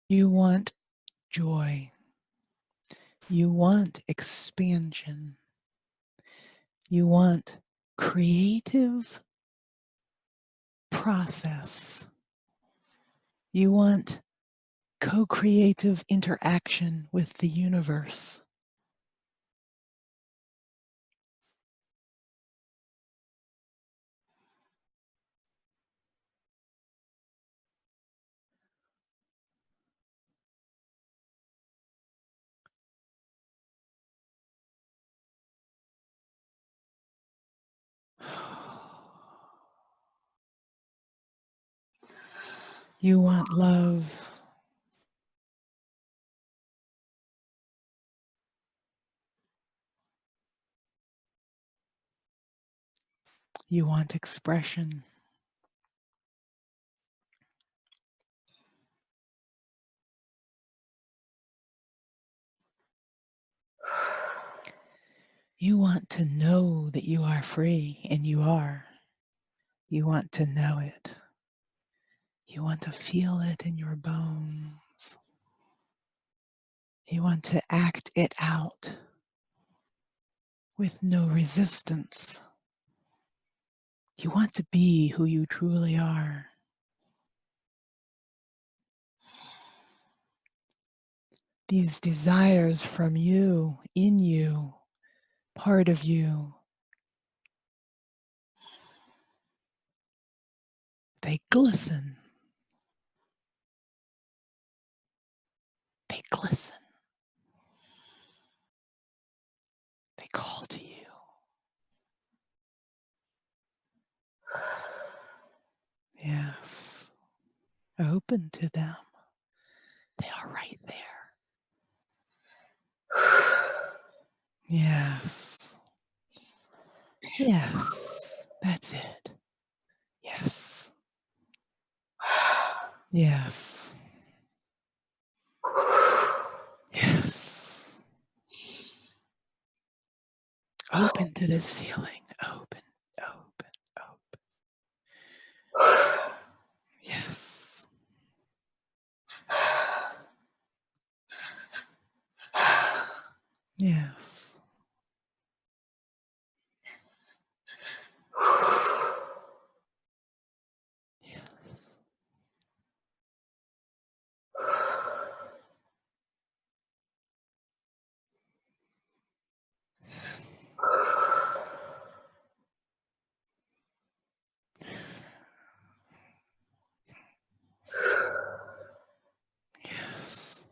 You want joy. You want expansion. You want creative process. You want co-creative interaction with the universe. You want love. You want expression. You want to know that you are free, and you are. You want to know it. You want to feel it in your bones. You want to act it out with no resistance. You want to be who you truly are. These desires from you, in you, part of you, they glisten. They glisten. They call to you. Yes. Open to them. They are right there. Yes. Yes. That's it. Yes. Yes. Yes. Open to this feeling. Open, open, open. Yes. Yes. Yes. Yes.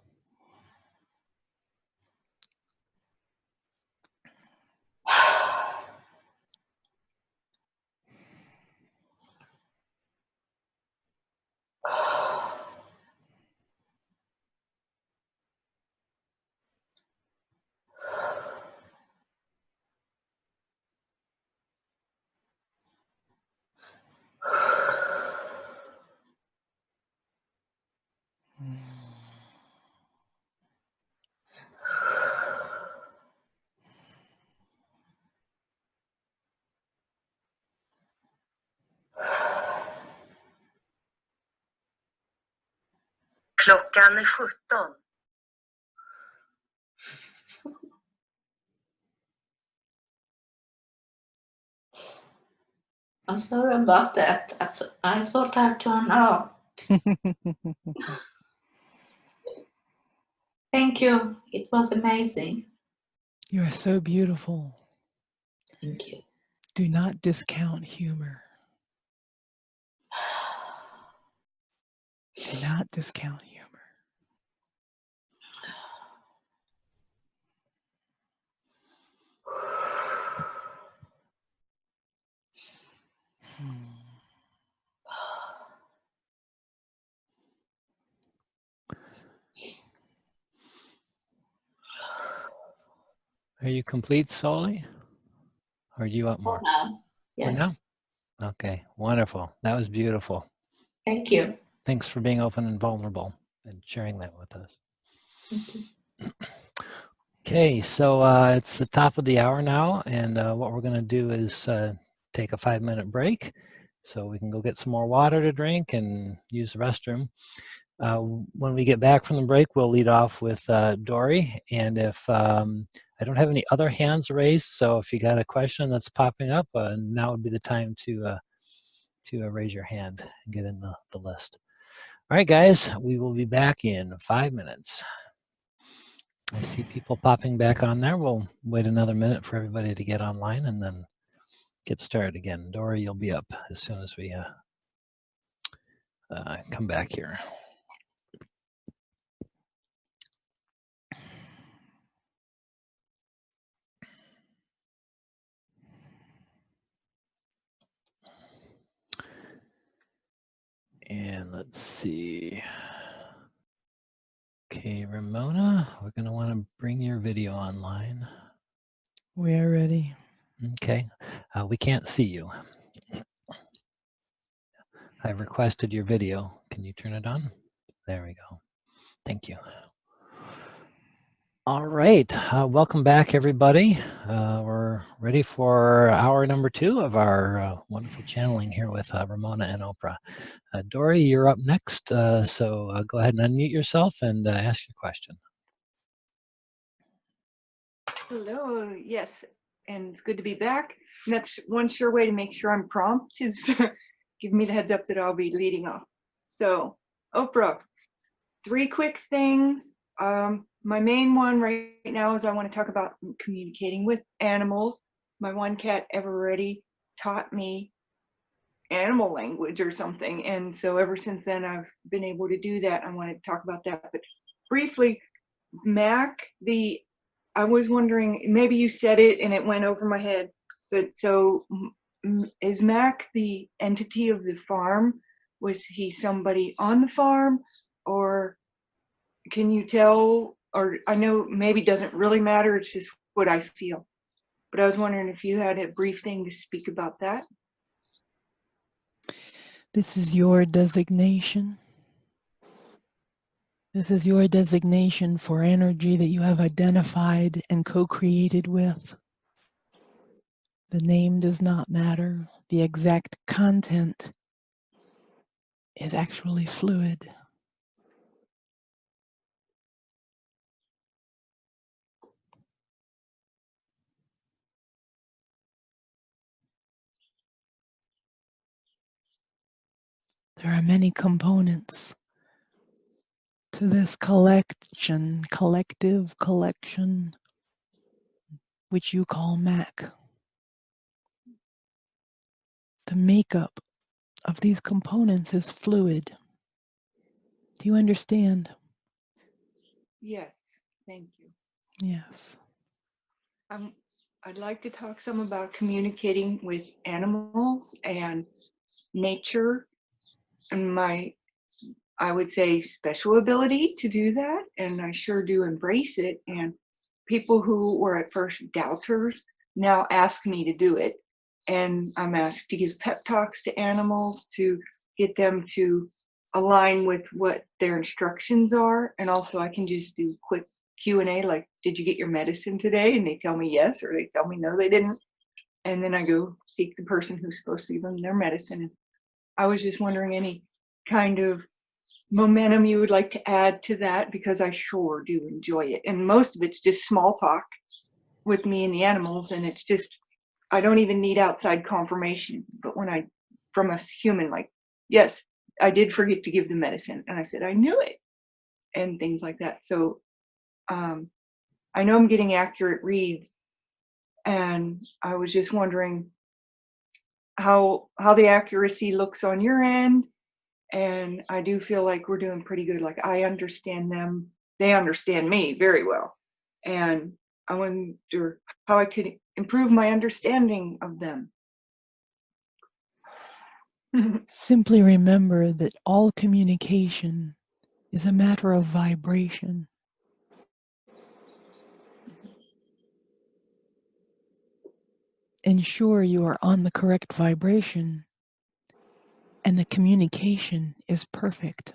Klockan är 17. I'm sorry about that. I thought I'd turn out. Thank you. It was amazing. You are so beautiful. Thank you. Do not discount humor. Do not discount humor. Are you complete, Soli? Or do you want more? For now, For now? yes. Okay, wonderful. That was beautiful. Thank you. Thanks for being open and vulnerable and sharing that with us. Thank you. Okay, so it's the top of the hour now, and what we're going to do is take a 5-minute break so we can go get some more water to drink and use the restroom. When we get back from the break, we'll lead off with Dory, and if I don't have any other hands raised, so if you got a question that's popping up, now would be the time to raise your hand and get in the list. All right, guys, we will be back in 5 minutes. I see people popping back on there. We'll wait another minute for everybody to get online and then get started again. Dory, you'll be up as soon as we come back here. And let's see. Okay, Ramona, we're going to want to bring your video online. We are ready. Okay, we can't see you. I've requested your video. Can you turn it on? There we go. Thank you. All right, welcome back, everybody. We're ready for hour number 2 of our wonderful channeling here with Ramona and ōPRA. Dory, you're up next, so go ahead and unmute yourself and ask your question. Hello, yes, and it's good to be back. And that's one sure way to make sure I'm prompt is to give me the heads up that I'll be leading off. So, ōPRA, 3 quick things. My main one right now is I want to talk about communicating with animals. My one cat ever already taught me animal language or something, and so ever since then I've been able to do that. I want to talk about that, but briefly, Mac, I was wondering, maybe you said it and it went over my head, but so is Mac the entity of the farm? Was he somebody on the farm, or can you tell, or I know maybe it doesn't really matter, it's just what I feel. But I was wondering if you had a brief thing to speak about that. This is your designation. This is your designation for energy that you have identified and co-created with. The name does not matter. The exact content is actually fluid. There are many components to this collective collection, which you call Mac. The makeup of these components is fluid. Do you understand? Yes, thank you. Yes. I'd like to talk some about communicating with animals and nature, and I would say, special ability to do that, and I sure do embrace it. And people who were at first doubters now ask me to do it, and I'm asked to give pep talks to animals to get them to align with what their instructions are, and also I can just do quick Q&A like, did you get your medicine today? And they tell me yes, or they tell me no, they didn't, and then I go seek the person who's supposed to give them their medicine. And I was just wondering any kind of momentum you would like to add to that, because I sure do enjoy it, and most of it's just small talk with me and the animals, and it's just, I don't even need outside confirmation. But when from a human, like, yes, I did forget to give the medicine, and I said I knew it, and things like that. So I know I'm getting accurate reads, and I was just wondering how the accuracy looks on your end, And I do feel like we're doing pretty good. Like I understand them, they understand me very well. And I wonder how I could improve my understanding of them. Simply remember that all communication is a matter of vibration. Ensure you are on the correct vibration and the communication is perfect.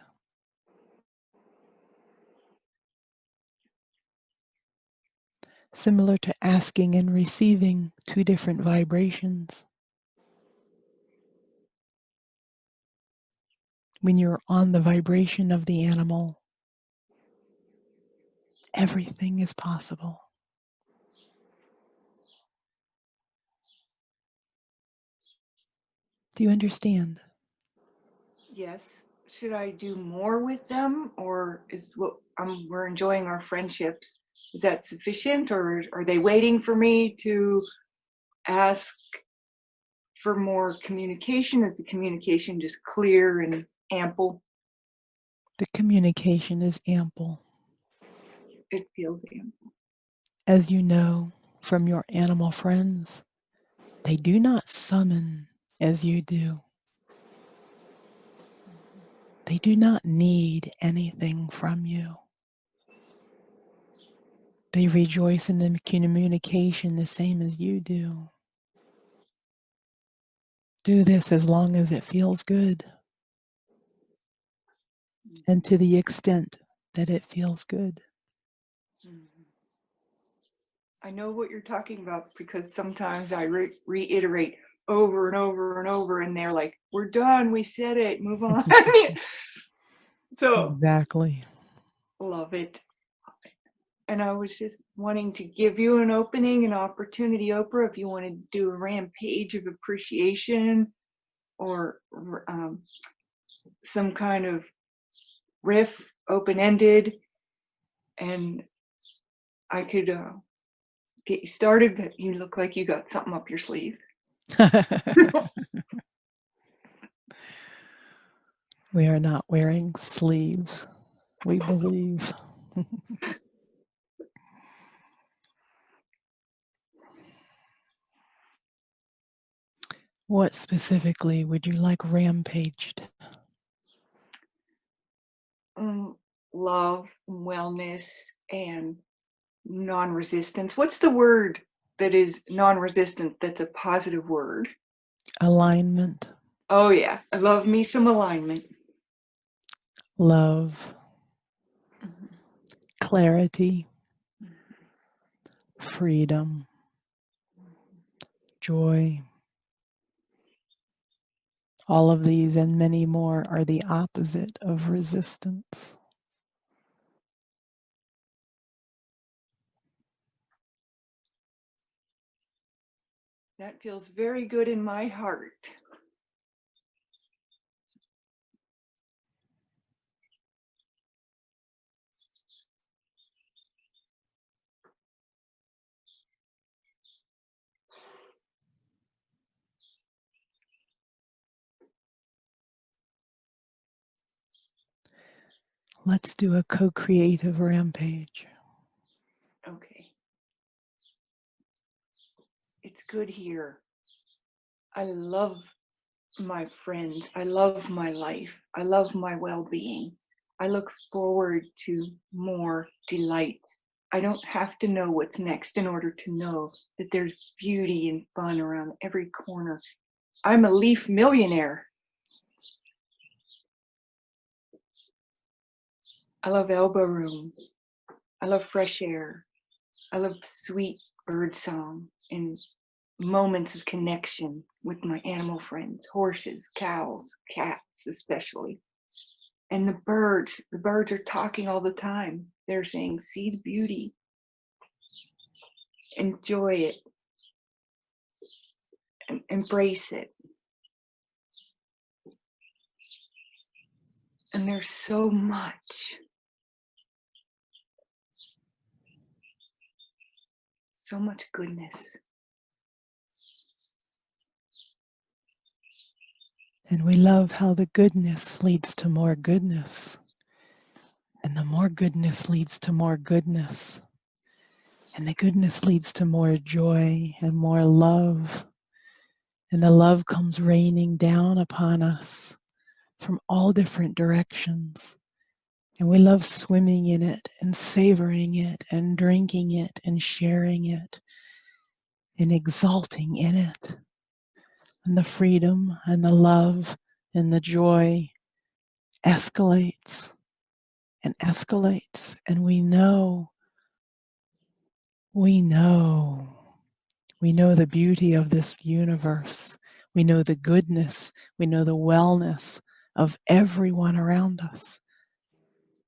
Similar to asking and receiving two different vibrations. When you're on the vibration of the animal, everything is possible. Do you understand? Yes. Should I do more with them, or is what we're enjoying our friendships? Is that sufficient, or are they waiting for me to ask for more communication? Is the communication just clear and ample? The communication is ample. It feels ample. As you know from your animal friends, they do not summon as you do. They do not need anything from you. They rejoice in the communication the same as you do. Do this as long as it feels good and to the extent that it feels good. I know what you're talking about because sometimes I reiterate over and over and over, and they're like, "We're done. We said it. Move on." So Exactly. love it. And I was just wanting to give you an opening, an opportunity, ōPRA, if you want to do a rampage of appreciation or some kind of riff, open-ended, and I could get you started, but you look like you got something up your sleeve. We are not wearing sleeves, we believe. What specifically would you like rampaged? Love, wellness, and non-resistance. What's the word that is non-resistant that's a positive word? Alignment. Oh yeah, I love me some alignment. Love. Clarity. Freedom. Joy. All of these and many more are the opposite of resistance. That feels very good in my heart. Let's do a co-creative rampage. Okay. It's good here. I love my friends. I love my life. I love my well-being. I look forward to more delights. I don't have to know what's next in order to know that there's beauty and fun around every corner. I'm a leaf millionaire. I love elbow room. I love fresh air. I love sweet bird song and moments of connection with my animal friends, horses, cows, cats especially. And the birds are talking all the time. They're saying, see the beauty, enjoy it, and embrace it. And there's so much. So much goodness. And we love how the goodness leads to more goodness. And the more goodness leads to more goodness. And the goodness leads to more joy and more love. And the love comes raining down upon us from all different directions. And we love swimming in it and savoring it and drinking it and sharing it and exulting in it. And the freedom and the love and the joy escalates and escalates. And we know the beauty of this universe. We know the goodness. We know the wellness of everyone around us.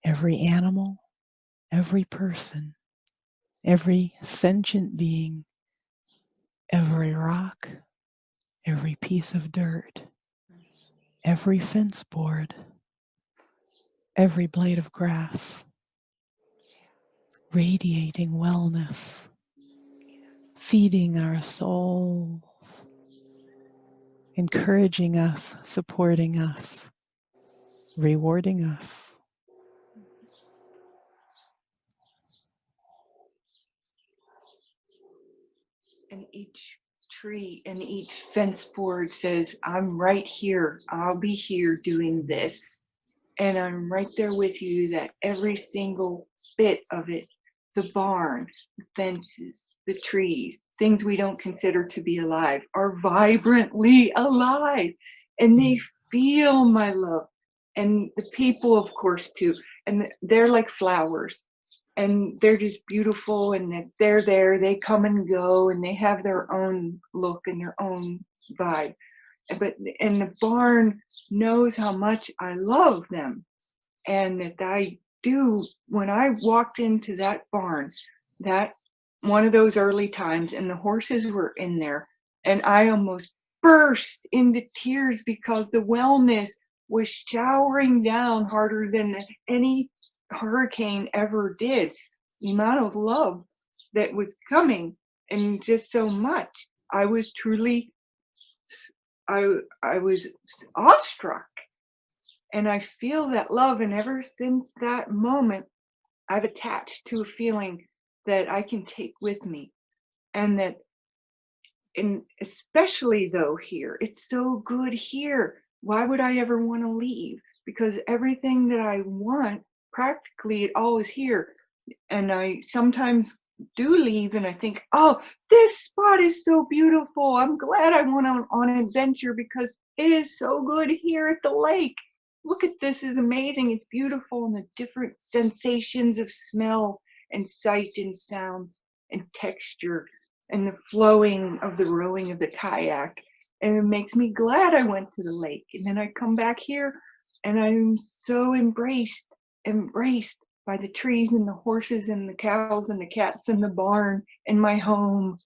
Every animal, every person, every sentient being, every rock, every piece of dirt, every fence board, every blade of grass, radiating wellness, feeding our souls, encouraging us, supporting us, rewarding us. And each tree and each fence board says, I'm right here. I'll be here doing this. And I'm right there with you, that every single bit of it, the barn, the fences, the trees, things we don't consider to be alive, are vibrantly alive. And they feel my love. And the people, of course, too. And they're like flowers. And they're just beautiful, and they're there. They come and go, and they have their own look and their own vibe. And the barn knows how much I love them, and that I do. When I walked into that barn, that one of those early times, and the horses were in there, and I almost burst into tears because the wellness was showering down harder than any hurricane ever did. The amount of love that was coming, and just so much. I was truly, I was awestruck, and I feel that love. And ever since that moment, I've attached to a feeling that I can take with me, and that, and especially though here, it's so good here. Why would I ever want to leave? Because everything that I want, practically it all is here. And I sometimes do leave and I think, oh, this spot is so beautiful. I'm glad I went on an adventure because it is so good here at the lake. Look at this, is amazing. It's beautiful, and the different sensations of smell and sight and sound and texture, and the flowing of the rowing of the kayak. And it makes me glad I went to the lake. And then I come back here and I'm so embraced by the trees and the horses and the cows and the cats and the barn and my home.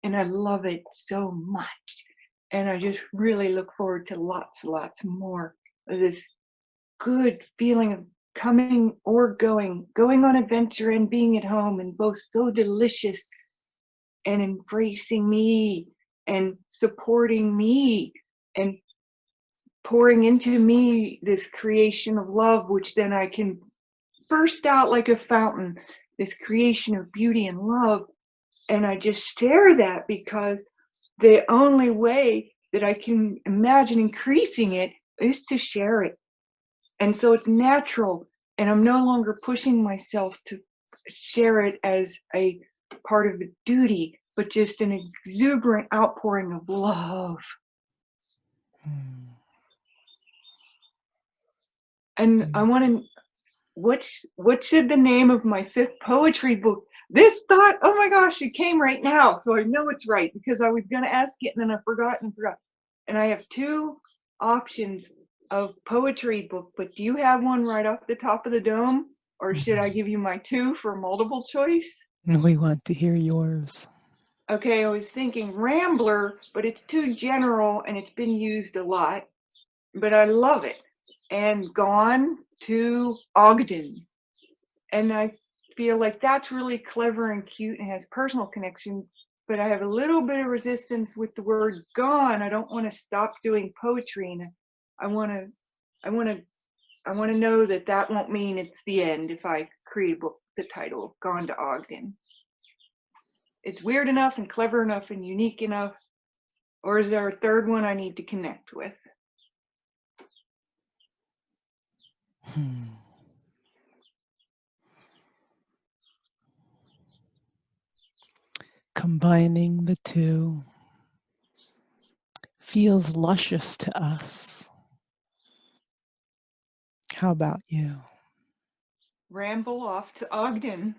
And I love it so much. And I just really look forward to lots more of this good feeling of coming or going on adventure and being at home, and both so delicious, and embracing me and supporting me and pouring into me this creation of love, which then I can burst out like a fountain, this creation of beauty and love. And I just share that because the only way that I can imagine increasing it is to share it. And so it's natural, and I'm no longer pushing myself to share it as a part of a duty, but just an exuberant outpouring of love. And I want to, what should the name of my 5th poetry book? This thought, oh my gosh, it came right now. So I know it's right, because I was going to ask it and then I forgot. And I have 2 options of poetry book, but do you have one right off the top of the dome? Or should I give you my 2 for multiple choice? We want to hear yours. Okay, I was thinking Rambler, but it's too general and it's been used a lot, but I love it. And Gone to Ogden. And I feel like that's really clever and cute and has personal connections, but I have a little bit of resistance with the word gone. I don't want to stop doing poetry, and I want to know that that won't mean it's the end if I create a book, the title, Gone to Ogden. It's weird enough and clever enough and unique enough, or is there a third one I need to connect with? Combining the two feels luscious to us. How about you? Ramble off to Ogden.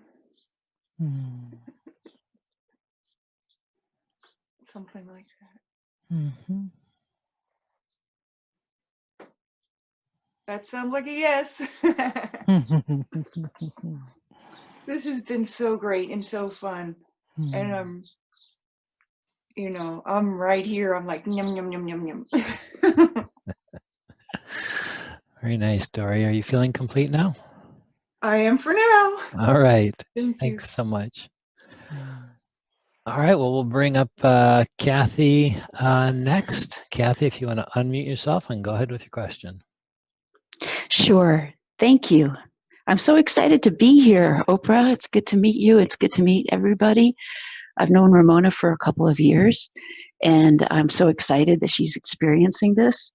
Something like that. Mm-hmm. That sounds like a yes. This has been so great and so fun. And you know, I'm right here. I'm like, yum, yum, yum, yum, yum. Very nice, Dory. Are you feeling complete now? I am for now. All right. Thank you. Thanks so much. All right. Well, we'll bring up Kathy next. Kathy, if you want to unmute yourself and go ahead with your question. Sure. Thank you. I'm so excited to be here, ōPRA. It's good to meet you. It's good to meet everybody. I've known Ramona for a couple of years, and I'm so excited that she's experiencing this.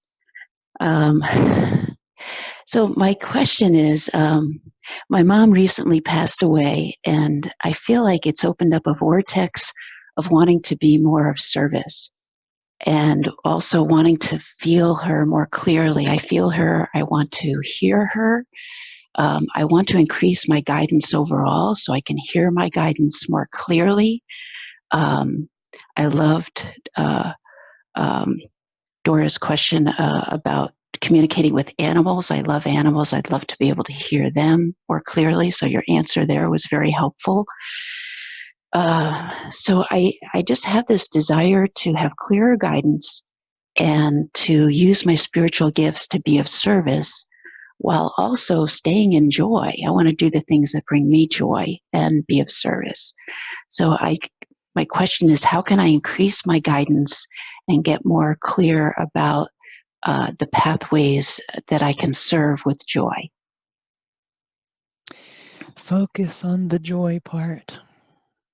So my question is, my mom recently passed away, and I feel like it's opened up a vortex of wanting to be more of service and also wanting to feel her more clearly. I feel her. I want to hear her. I want to increase my guidance overall so I can hear my guidance more clearly. I loved Dora's question about communicating with animals. I love animals. I'd love to be able to hear them more clearly. So your answer there was very helpful. So I just have this desire to have clearer guidance and to use my spiritual gifts to be of service while also staying in joy. I want to do the things that bring me joy and be of service. So my question is, how can I increase my guidance and get more clear about the pathways that I can serve with joy? Focus on the joy part.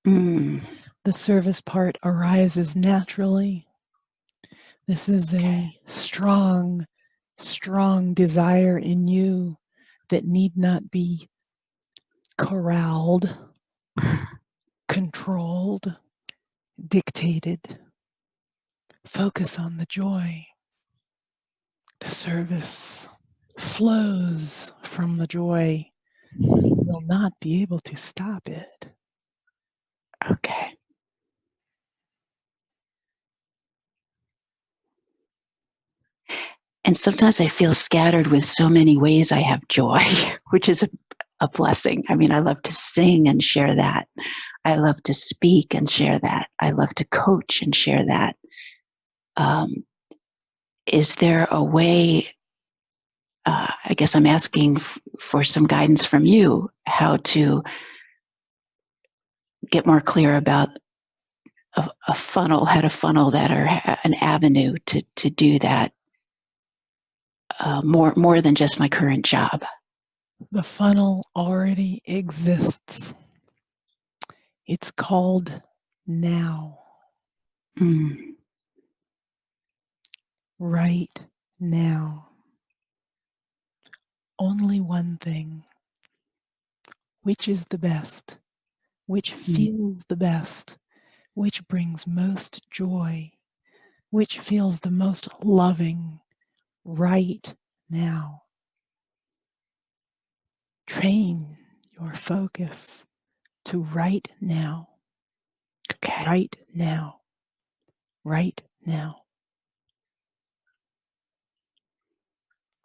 The service part arises naturally. This is a strong, strong desire in you that need not be corralled, controlled, dictated. Focus on the joy. The service flows from the joy. You will not be able to stop it. Okay. And sometimes I feel scattered with so many ways I have joy, which is a blessing. I mean, I love to sing and share that. I love to speak and share that. I love to coach and share that. Is there a way, I guess I'm asking for some guidance from you, how to get more clear about a funnel, how to funnel that, or an avenue to do that more than just my current job. The funnel already exists. It's called now. Right now. Only one thing. Which is the best? Which feels the best? Which brings most joy? Which feels the most loving right now? Train your focus to right now. Okay. Right now. Right now.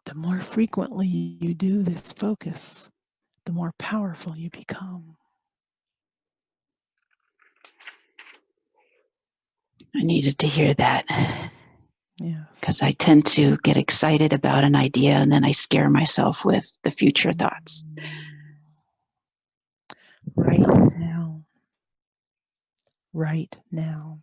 The more frequently you do this focus, the more powerful you become. I needed to hear that. Yes. Because I tend to get excited about an idea and then I scare myself with the future thoughts. Right now. Right now.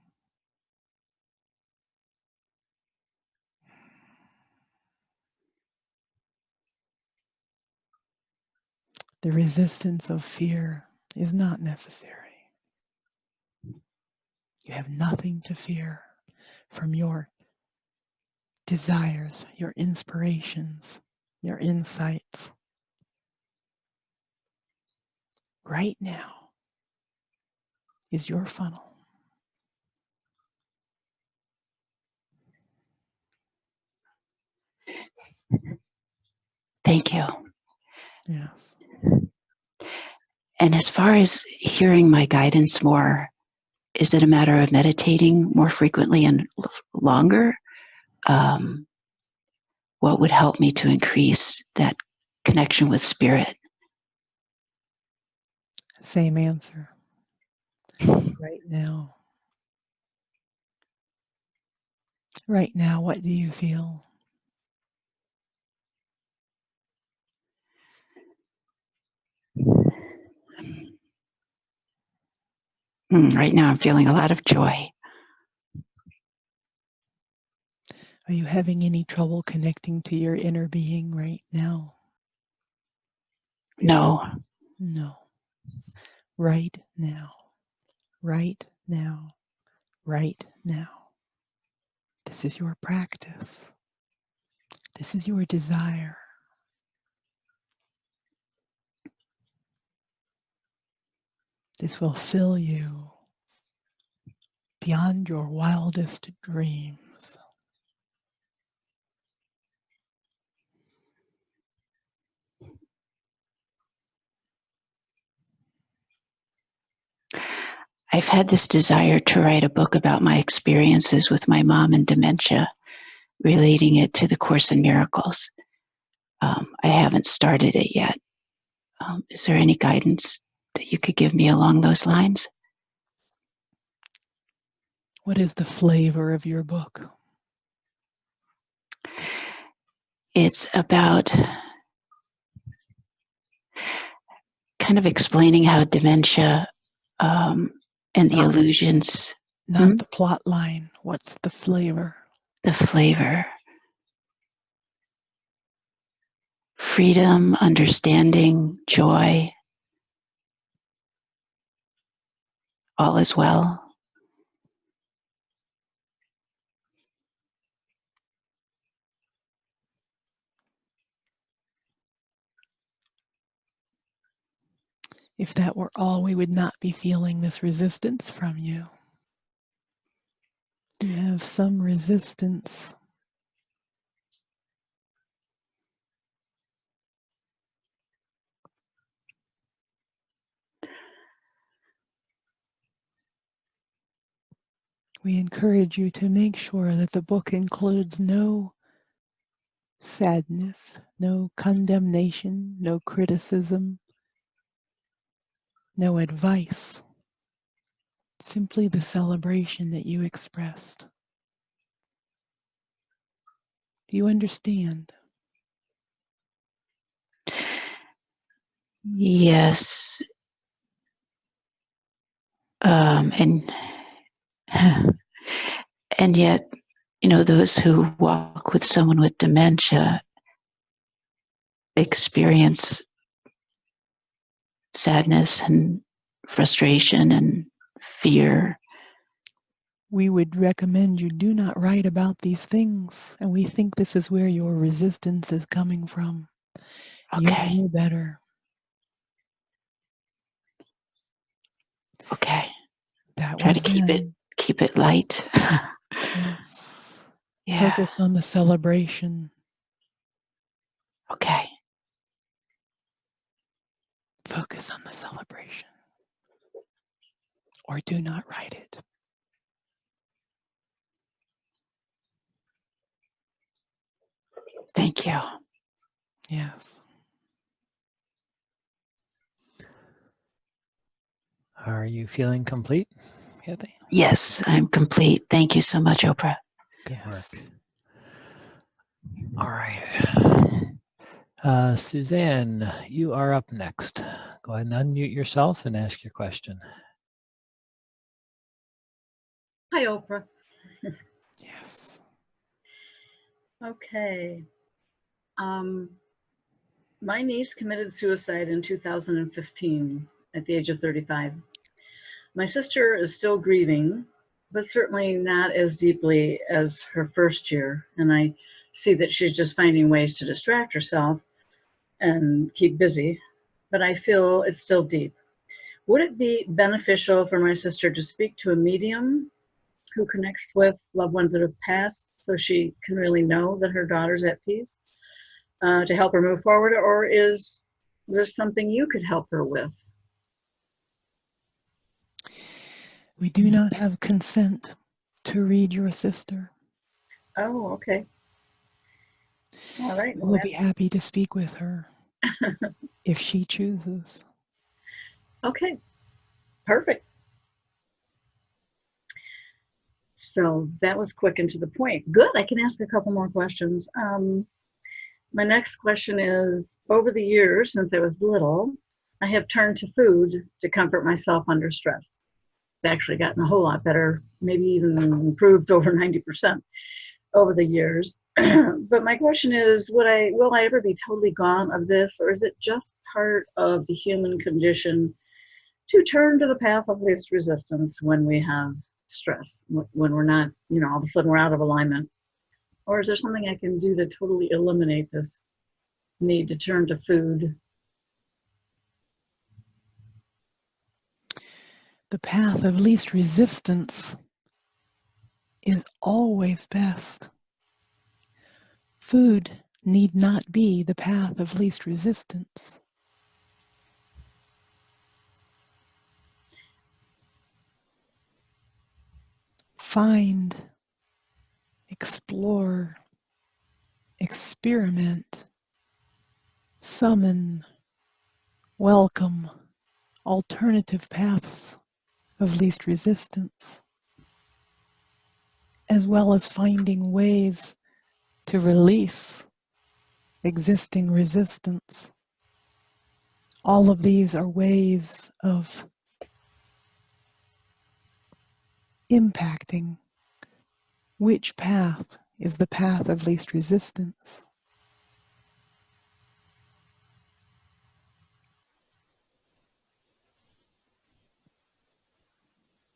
The resistance of fear is not necessary. You have nothing to fear from your desires, your inspirations, your insights. Right now is your funnel. Thank you. Yes. And as far as hearing my guidance more, is it a matter of meditating more frequently and longer? What would help me to increase that connection with spirit? Same answer. Right now. Right now, what do you feel? Right now, I'm feeling a lot of joy. Are you having any trouble connecting to your inner being right now? No. No. Right now. Right now. Right now. This is your practice. This is your desire. This will fill you beyond your wildest dreams. I've had this desire to write a book about my experiences with my mom and dementia, relating it to the Course in Miracles. I haven't started it yet. Is there any guidance that you could give me along those lines? What is the flavor of your book? It's about kind of explaining how dementia and the illusions. Not the plot line. What's the flavor? The flavor. Freedom, understanding, joy. All is well. If that were all, we would not be feeling this resistance from you. You have some resistance. We encourage you to make sure that the book includes no sadness, no condemnation, no criticism, no advice. Simply the celebration that you expressed. Do you understand? Yes. And yet, those who walk with someone with dementia experience sadness and frustration and fear. We would recommend you do not write about these things, and we think this is where your resistance is coming from. Okay. You know better. Okay. That Try was to keep it light. Yes. Yeah. Focus on the celebration. Okay. Focus on the celebration. Or do not write it. Thank you. Yes. Are you feeling complete, Kathy? Yes, I'm complete. Thank you so much, ōPRA. Good Yes. work. All right. Suzanne, you are up next. Go ahead and unmute yourself and ask your question. Hi, ōPRA. Yes. Okay. My niece committed suicide in 2015 at the age of 35. My sister is still grieving, but certainly not as deeply as her first year. And I see that she's just finding ways to distract herself and keep busy, but I feel it's still deep. Would it be beneficial for my sister to speak to a medium who connects with loved ones that have passed so she can really know that her daughter's at peace, to help her move forward? Or is this something you could help her with? We do not have consent to read your sister. Oh, okay. All right. We'll be happy to speak with her if she chooses. Okay, perfect. So that was quick and to the point. Good, I can ask a couple more questions. My next question is, over the years, since I was little, I have turned to food to comfort myself under stress. It's actually gotten a whole lot better, maybe even improved over 90% over the years. But my question is, will I ever be totally gone of this, or is it just part of the human condition to turn to the path of least resistance when we have stress, when we're not, all of a sudden we're out of alignment? Or is there something I can do to totally eliminate this need to turn to food? The path of least resistance is always best. Food need not be the path of least resistance. Find, explore, experiment, summon, welcome alternative paths of least resistance, as well as finding ways to release existing resistance. All of these are ways of impacting which path is the path of least resistance.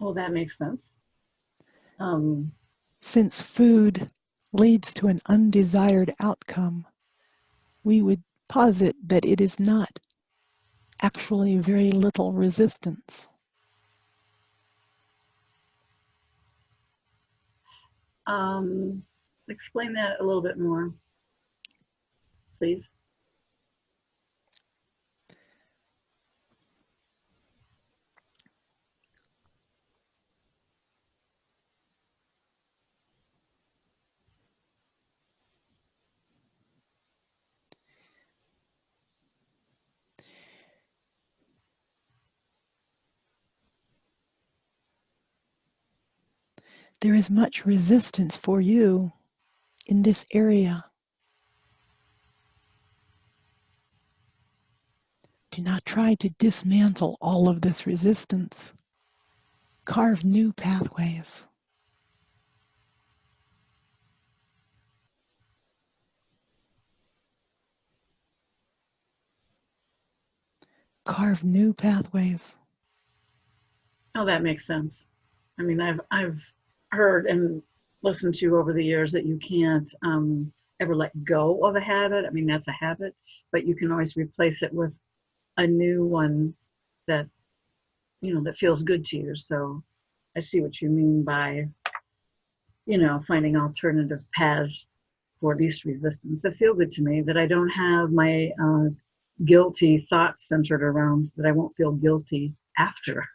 Well, that makes sense. Since food leads to an undesired outcome, we would posit that it is not actually very little resistance. Explain that a little bit more, please. There is much resistance for you in this area. Do not try to dismantle all of this resistance. Carve new pathways. Carve new pathways. Oh, that makes sense. I mean, I've heard and listened to over the years that you can't ever let go of a habit. I mean, that's a habit, but you can always replace it with a new one that, that feels good to you. So I see what you mean by, finding alternative paths for least resistance that feel good to me, that I don't have my guilty thoughts centered around, that I won't feel guilty after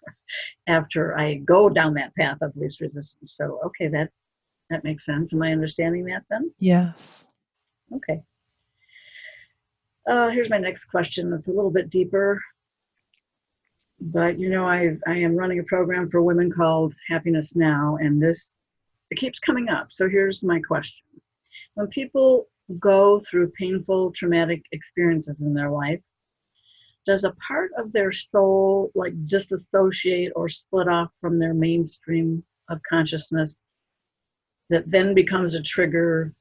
I go down that path of least resistance. So, okay, that makes sense. Am I understanding that then? Yes. Okay. Here's my next question. That's a little bit deeper, but I am running a program for women called Happiness Now, and it keeps coming up. So here's my question. When people go through painful, traumatic experiences in their life, does a part of their soul disassociate or split off from their mainstream of consciousness that then becomes a trigger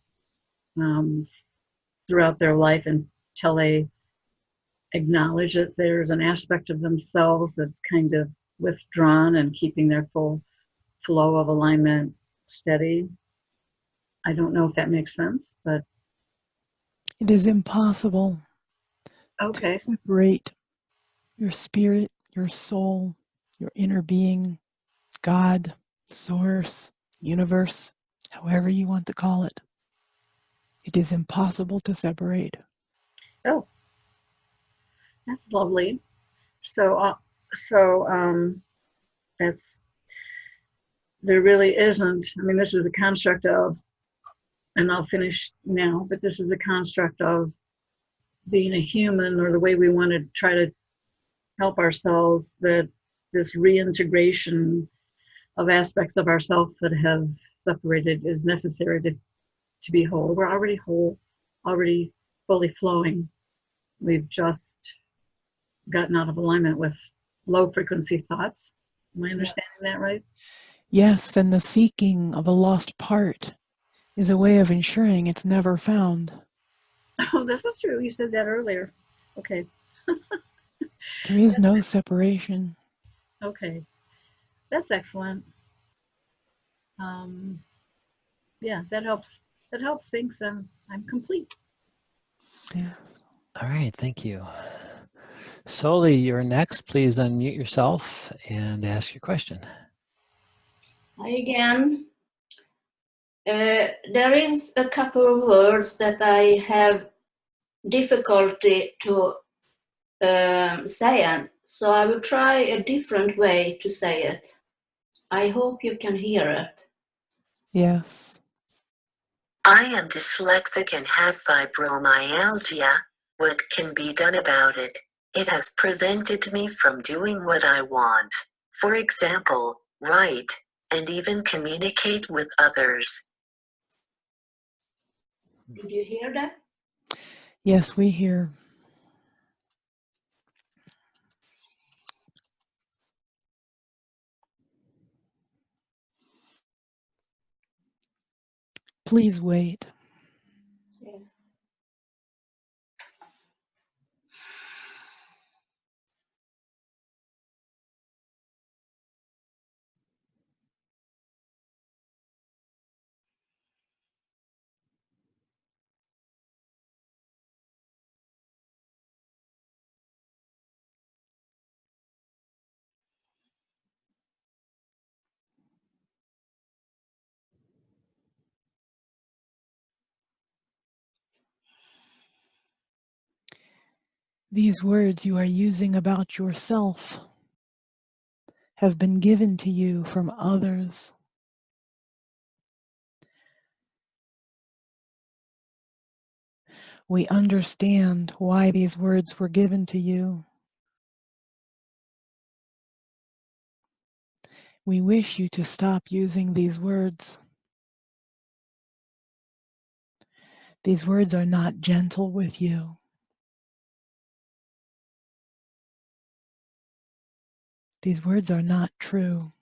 throughout their life until they acknowledge that there's an aspect of themselves that's kind of withdrawn and keeping their full flow of alignment steady. I don't know if that makes sense, but It is impossible okay. to separate your spirit, your soul, your inner being, God, source, universe, however you want to call it. It is impossible to separate. Oh, that's lovely. So that's, there really isn't, I mean, this is a construct of, and I'll finish now, but this is a construct of being a human, or the way we want to try to help ourselves, that this reintegration of aspects of ourself that have separated is necessary to be whole. We're already whole, already fully flowing. We've just gotten out of alignment with low frequency thoughts. Am I understanding that right? Yes, and the seeking of a lost part is a way of ensuring it's never found. Oh, this is true. You said that earlier. Okay. There is no separation. Okay. That's excellent. Yeah, that helps. That helps things. I'm complete. Yes. All right, thank you. Soli, you're next. Please unmute yourself and ask your question. Hi again. There is a couple of words that I have difficulty to say it, so I will try a different way to say it. I hope you can hear it. Yes. I am dyslexic and have fibromyalgia. What can be done about it? It has prevented me from doing what I want. For example, write, and even communicate with others. Did you hear that? Yes, we hear. Please wait. Yes. These words you are using about yourself have been given to you from others. We understand why these words were given to you. We wish you to stop using these words. These words are not gentle with you. These words are not true.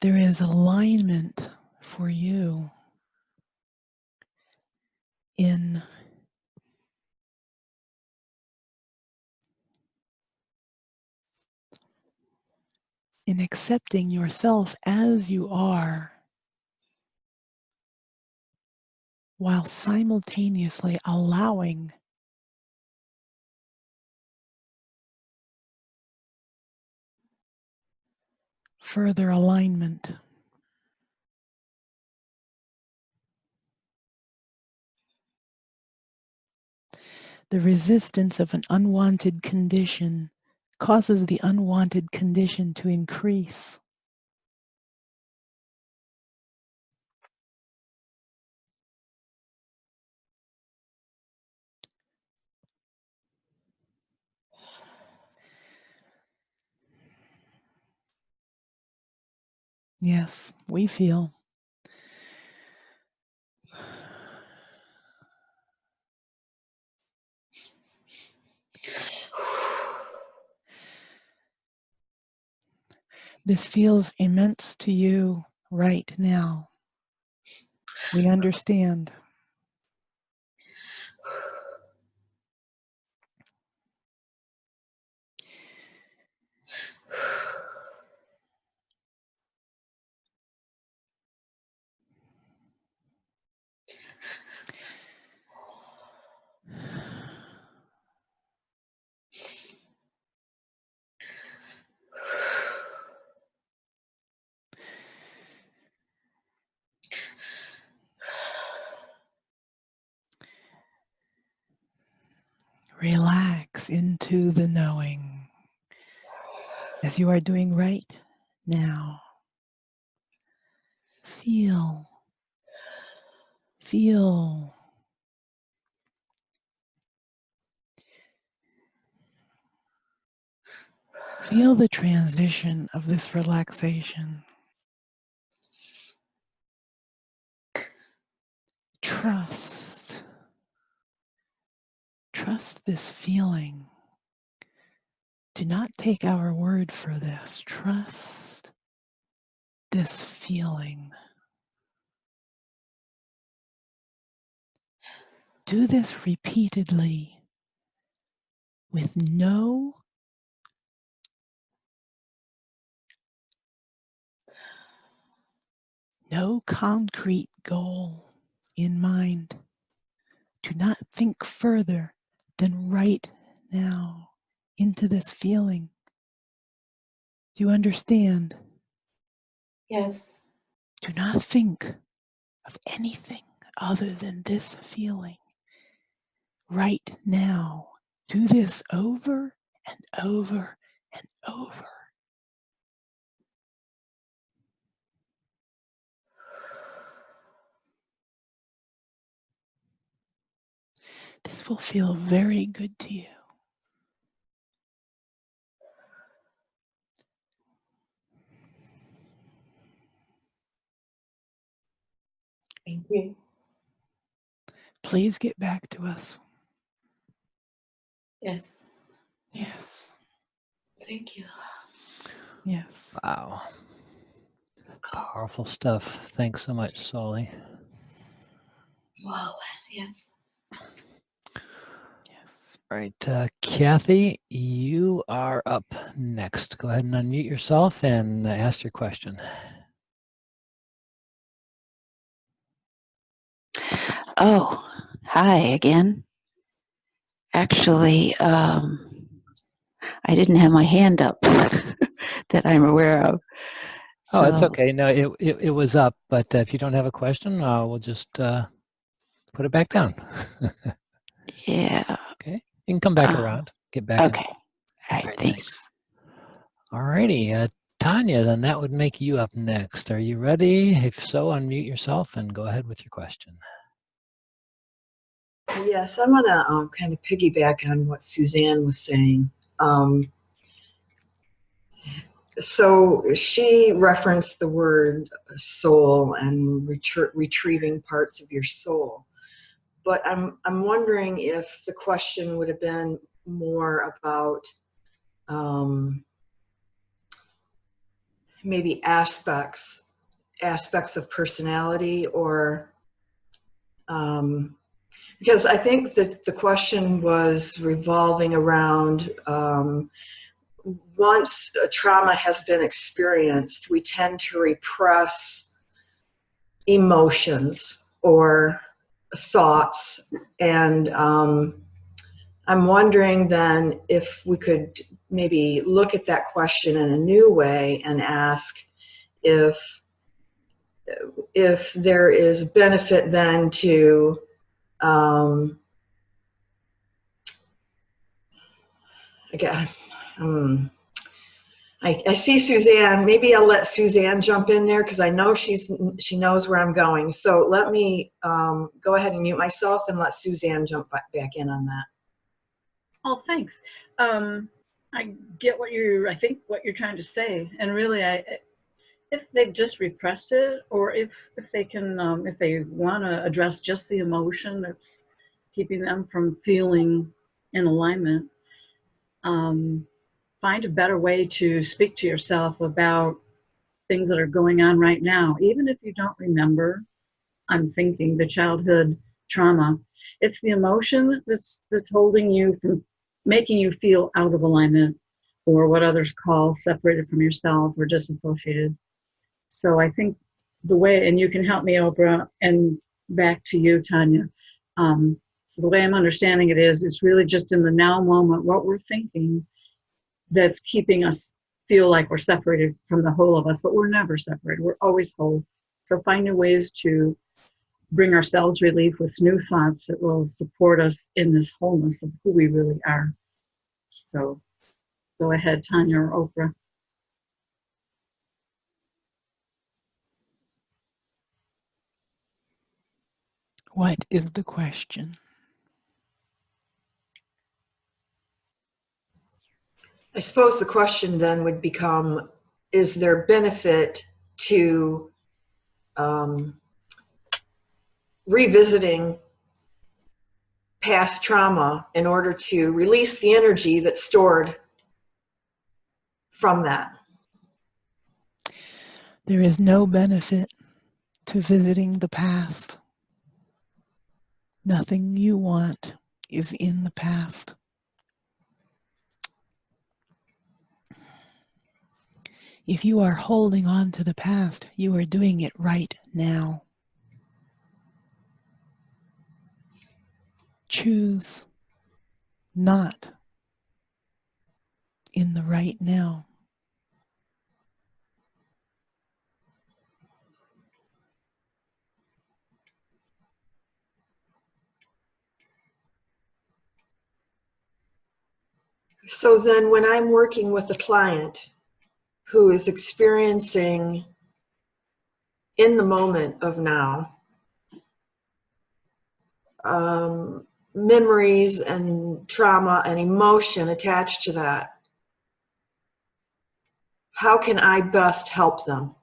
There is alignment for you in accepting yourself as you are, while simultaneously allowing further alignment. The resistance of an unwanted condition causes the unwanted condition to increase. Yes, we feel. This feels immense to you right now. We understand. Relax into the knowing, as you are doing right now. Feel. Feel. Feel the transition of this relaxation. Trust. Trust this feeling. Do not take our word for this. Trust this feeling. Do this repeatedly with no concrete goal in mind. Do not think further than right now into this feeling. Do you understand? Yes. Do not think of anything other than this feeling right now. Do this over and over and over. This will feel very good to you. Thank you. Please get back to us. Yes. Yes. Thank you. Yes. Wow. Powerful stuff. Thanks so much, Soli. Wow. Yes. Yes. All right, Kathy, you are up next. Go ahead and unmute yourself and ask your question. Oh, hi again. Actually, I didn't have my hand up that I'm aware of. Oh, it's So, okay. No, it was up, but if you don't have a question, we'll just put it back down. yeah. Okay, you can come back around. Get back in. Okay. All right, thanks. All righty, Tanya, then that would make you up next. Are you ready? If so, unmute yourself and go ahead with your question. Yes, I'm gonna kind of piggyback on what Suzanne was saying. So she referenced the word soul and retrieving parts of your soul. But I'm wondering if the question would have been more about maybe aspects of personality, or because I think that the question was revolving around once a trauma has been experienced, we tend to repress emotions or thoughts, and I'm wondering then if we could maybe look at that question in a new way and ask if there is benefit then to again, I see Suzanne. Maybe I'll let Suzanne jump in there because I know she knows where I'm going. So let me go ahead and mute myself and let Suzanne jump back in on that. Oh, thanks. I get what I think what you're trying to say, and really, if they've just repressed it, or if they can, if they want to address just the emotion that's keeping them from feeling in alignment, find a better way to speak to yourself about things that are going on right now. Even if you don't remember, I'm thinking the childhood trauma, it's the emotion that's holding you from making you feel out of alignment, or what others call separated from yourself or disassociated. So I think the way, and you can help me, ōPRA, and back to you, Tanya. So the way I'm understanding it is, it's really just in the now moment, what we're thinking, that's keeping us feel like we're separated from the whole of us, but we're never separated. We're always whole. So find new ways to bring ourselves relief with new thoughts that will support us in this wholeness of who we really are. So go ahead, Tanya or ōPRA. What is the question? I suppose the question then would become, is there benefit to revisiting past trauma in order to release the energy that's stored from that? There is no benefit to visiting the past. Nothing you want is in the past. If you are holding on to the past, you are doing it right now. Choose not in the right now. So then when I'm working with a client who is experiencing in the moment of now memories and trauma and emotion attached to that, how can I best help them?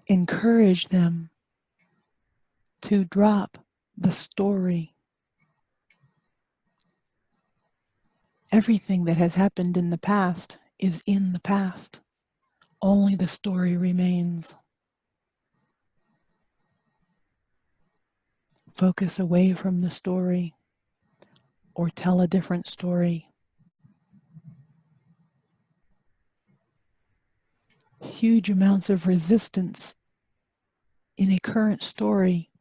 Encourage them to drop the story. Everything that has happened in the past is in the past. Only the story remains. Focus away from the story, or tell a different story. Huge amounts of resistance in a current story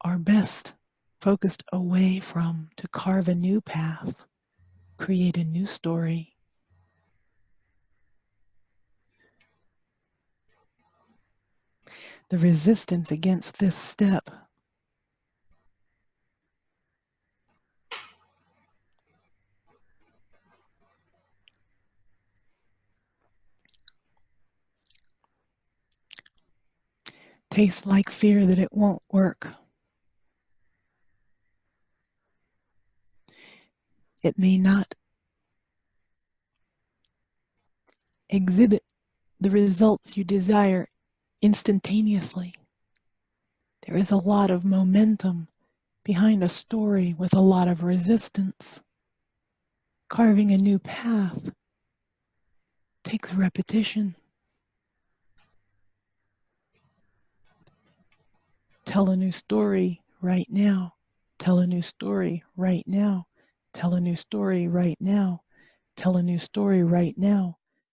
are best focused away from, to carve a new path, create a new story. The resistance against this step tastes like fear that it won't work. It may not exhibit the results you desire instantaneously. There is a lot of momentum behind a story with a lot of resistance. Carving a new path takes repetition. Tell a new story right now. Tell a new story right now. Tell a new story right now. Tell a new story right now.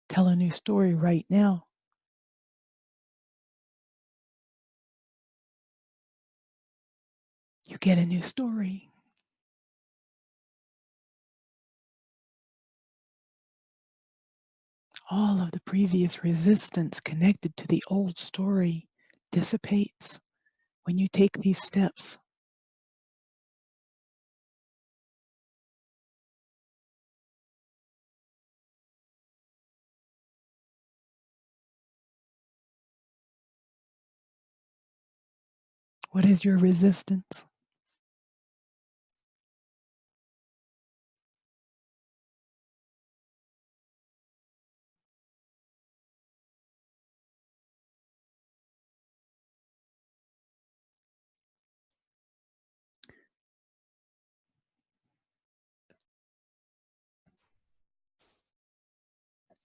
Tell a new story right now. You get a new story. All of the previous resistance connected to the old story dissipates when you take these steps. What is your resistance?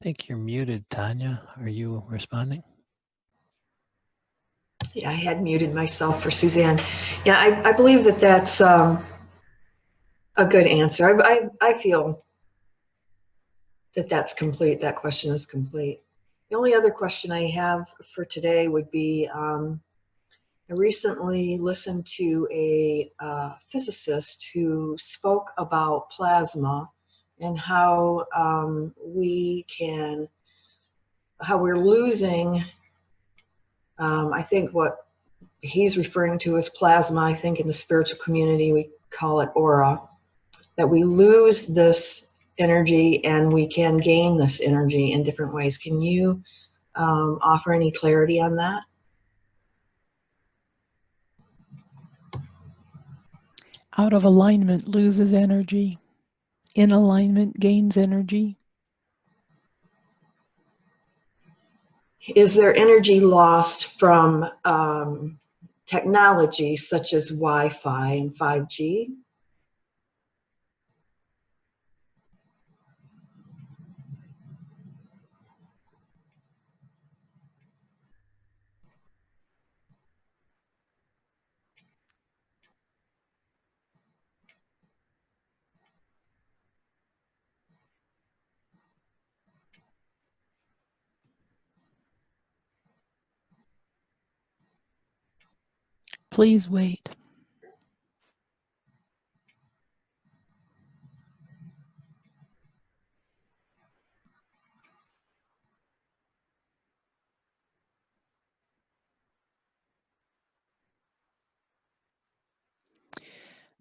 think you're muted, Tanya. Are you responding? Yeah, I had muted myself for Suzanne. Yeah, I believe that that's a good answer. I feel that that's complete. That question is complete. The only other question I have for today would be, I recently listened to a physicist who spoke about plasma and how how we're losing, I think what he's referring to as plasma. I think in the spiritual community we call it aura, that we lose this energy and we can gain this energy in different ways. Can you offer any clarity on that? Out of alignment loses energy. In alignment gains energy. Is there energy lost from technology such as Wi-Fi and 5G? Please wait.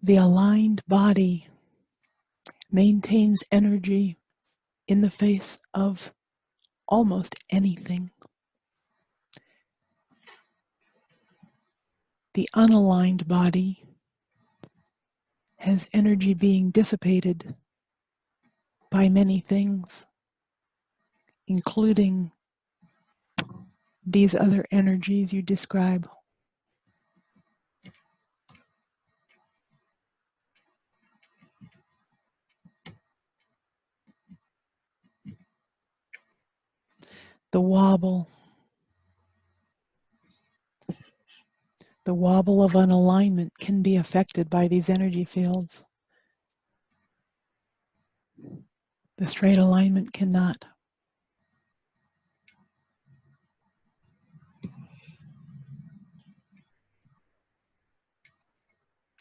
The aligned body maintains energy in the face of almost anything. The unaligned body has energy being dissipated by many things, including these other energies you describe. The wobble of unalignment can be affected by these energy fields. The straight alignment cannot.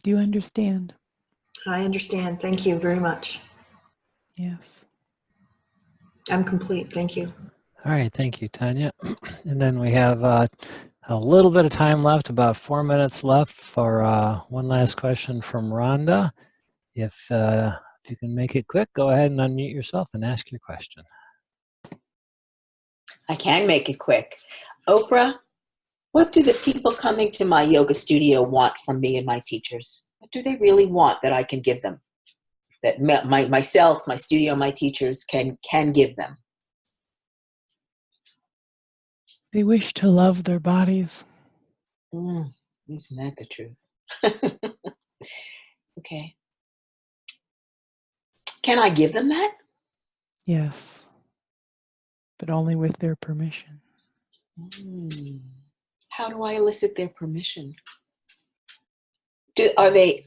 Do you understand? I understand. Thank you very much. Yes. I'm complete. Thank you. All right, thank you, Tanya. And then we have a little bit of time left, about 4 minutes left for one last question from Rhonda. If you can make it quick, go ahead and unmute yourself and ask your question. I can make it quick. ōPRA, what do the people coming to my yoga studio want from me and my teachers? What do they really want that I can give them? That myself, my studio, my teachers can give them? They wish to love their bodies. Isn't that the truth? Okay. Can I give them that? Yes, but only with their permission. How do I elicit their permission? Are they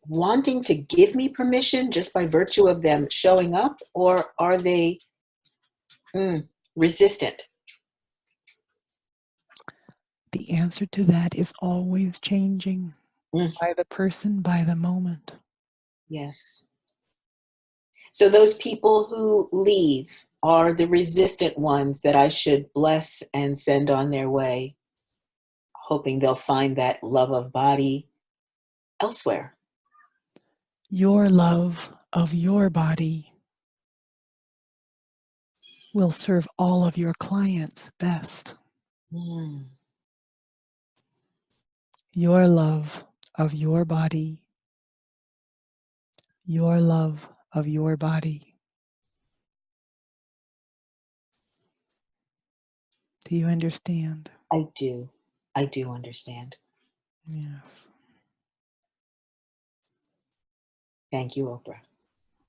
wanting to give me permission just by virtue of them showing up, or are they resistant? The answer to that is always changing by the person, by the moment. Yes. So those people who leave are the resistant ones that I should bless and send on their way, hoping they'll find that love of body elsewhere. Your love of your body will serve all of your clients best. Your love of your body. Your love of your body. Do you understand? I do. I do understand. Yes. Thank you, ōPRA.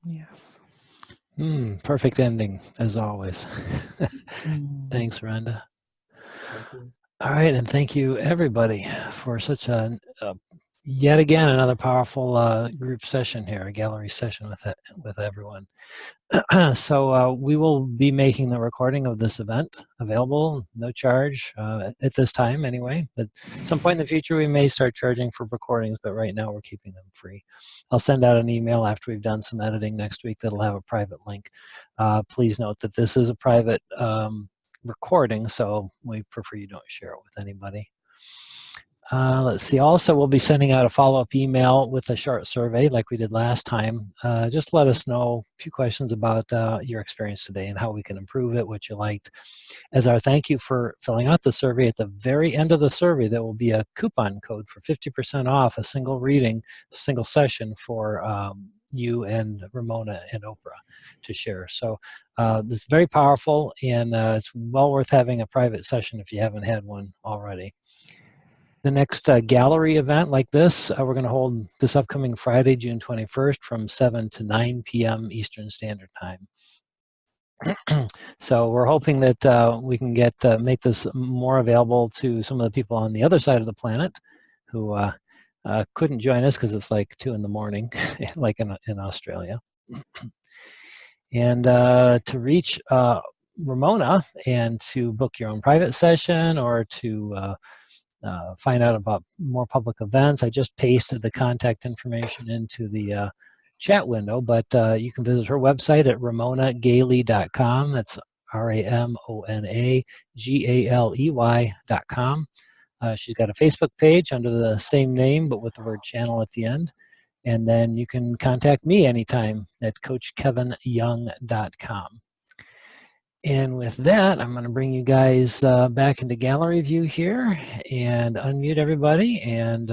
Yes. Perfect ending, as always. Thanks, Rhonda. All right, and thank you, everybody, for such a yet again another powerful group session here, a gallery session with everyone. So we will be making the recording of this event available, no charge at this time anyway. At some point in the future, we may start charging for recordings, but right now we're keeping them free. I'll send out an email after we've done some editing next week that'll have a private link. Please note that this is a private recording, so we prefer you don't share it with anybody. Let's see, also we'll be sending out a follow-up email with a short survey like we did last time. Just let us know a few questions about your experience today and how we can improve it, what you liked. As our thank you for filling out the survey, at the very end of the survey there will be a coupon code for 50% off a single reading, single session for you and Ramona and ōPRA to share. So this is very powerful, and it's well worth having a private session if you haven't had one already. The next gallery event like this, we're going to hold this upcoming Friday, June 21st from 7 to 9 p.m. Eastern Standard Time. So we're hoping that we can make this more available to some of the people on the other side of the planet who couldn't join us because it's like 2 in the morning, like in Australia. And to reach Ramona and to book your own private session or to find out about more public events, I just pasted the contact information into the chat window, but you can visit her website at ramonagaley.com. That's RAMONAGALEY.com. She's got a Facebook page under the same name, but with the word channel at the end. And then you can contact me anytime at coachkevinyoung.com. And with that, I'm going to bring you guys back into gallery view here and unmute everybody. And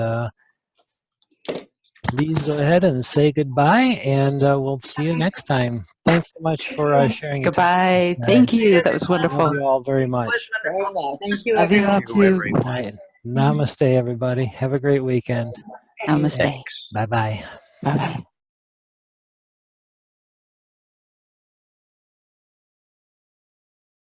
please go ahead and say goodbye, and we'll see you next time. Thanks so much for sharing. Goodbye. Thank you. That was wonderful. Love you all very much. Thank you, Love you all too. Good night. Namaste, everybody. Have a great weekend. Namaste. Bye-bye. Bye-bye.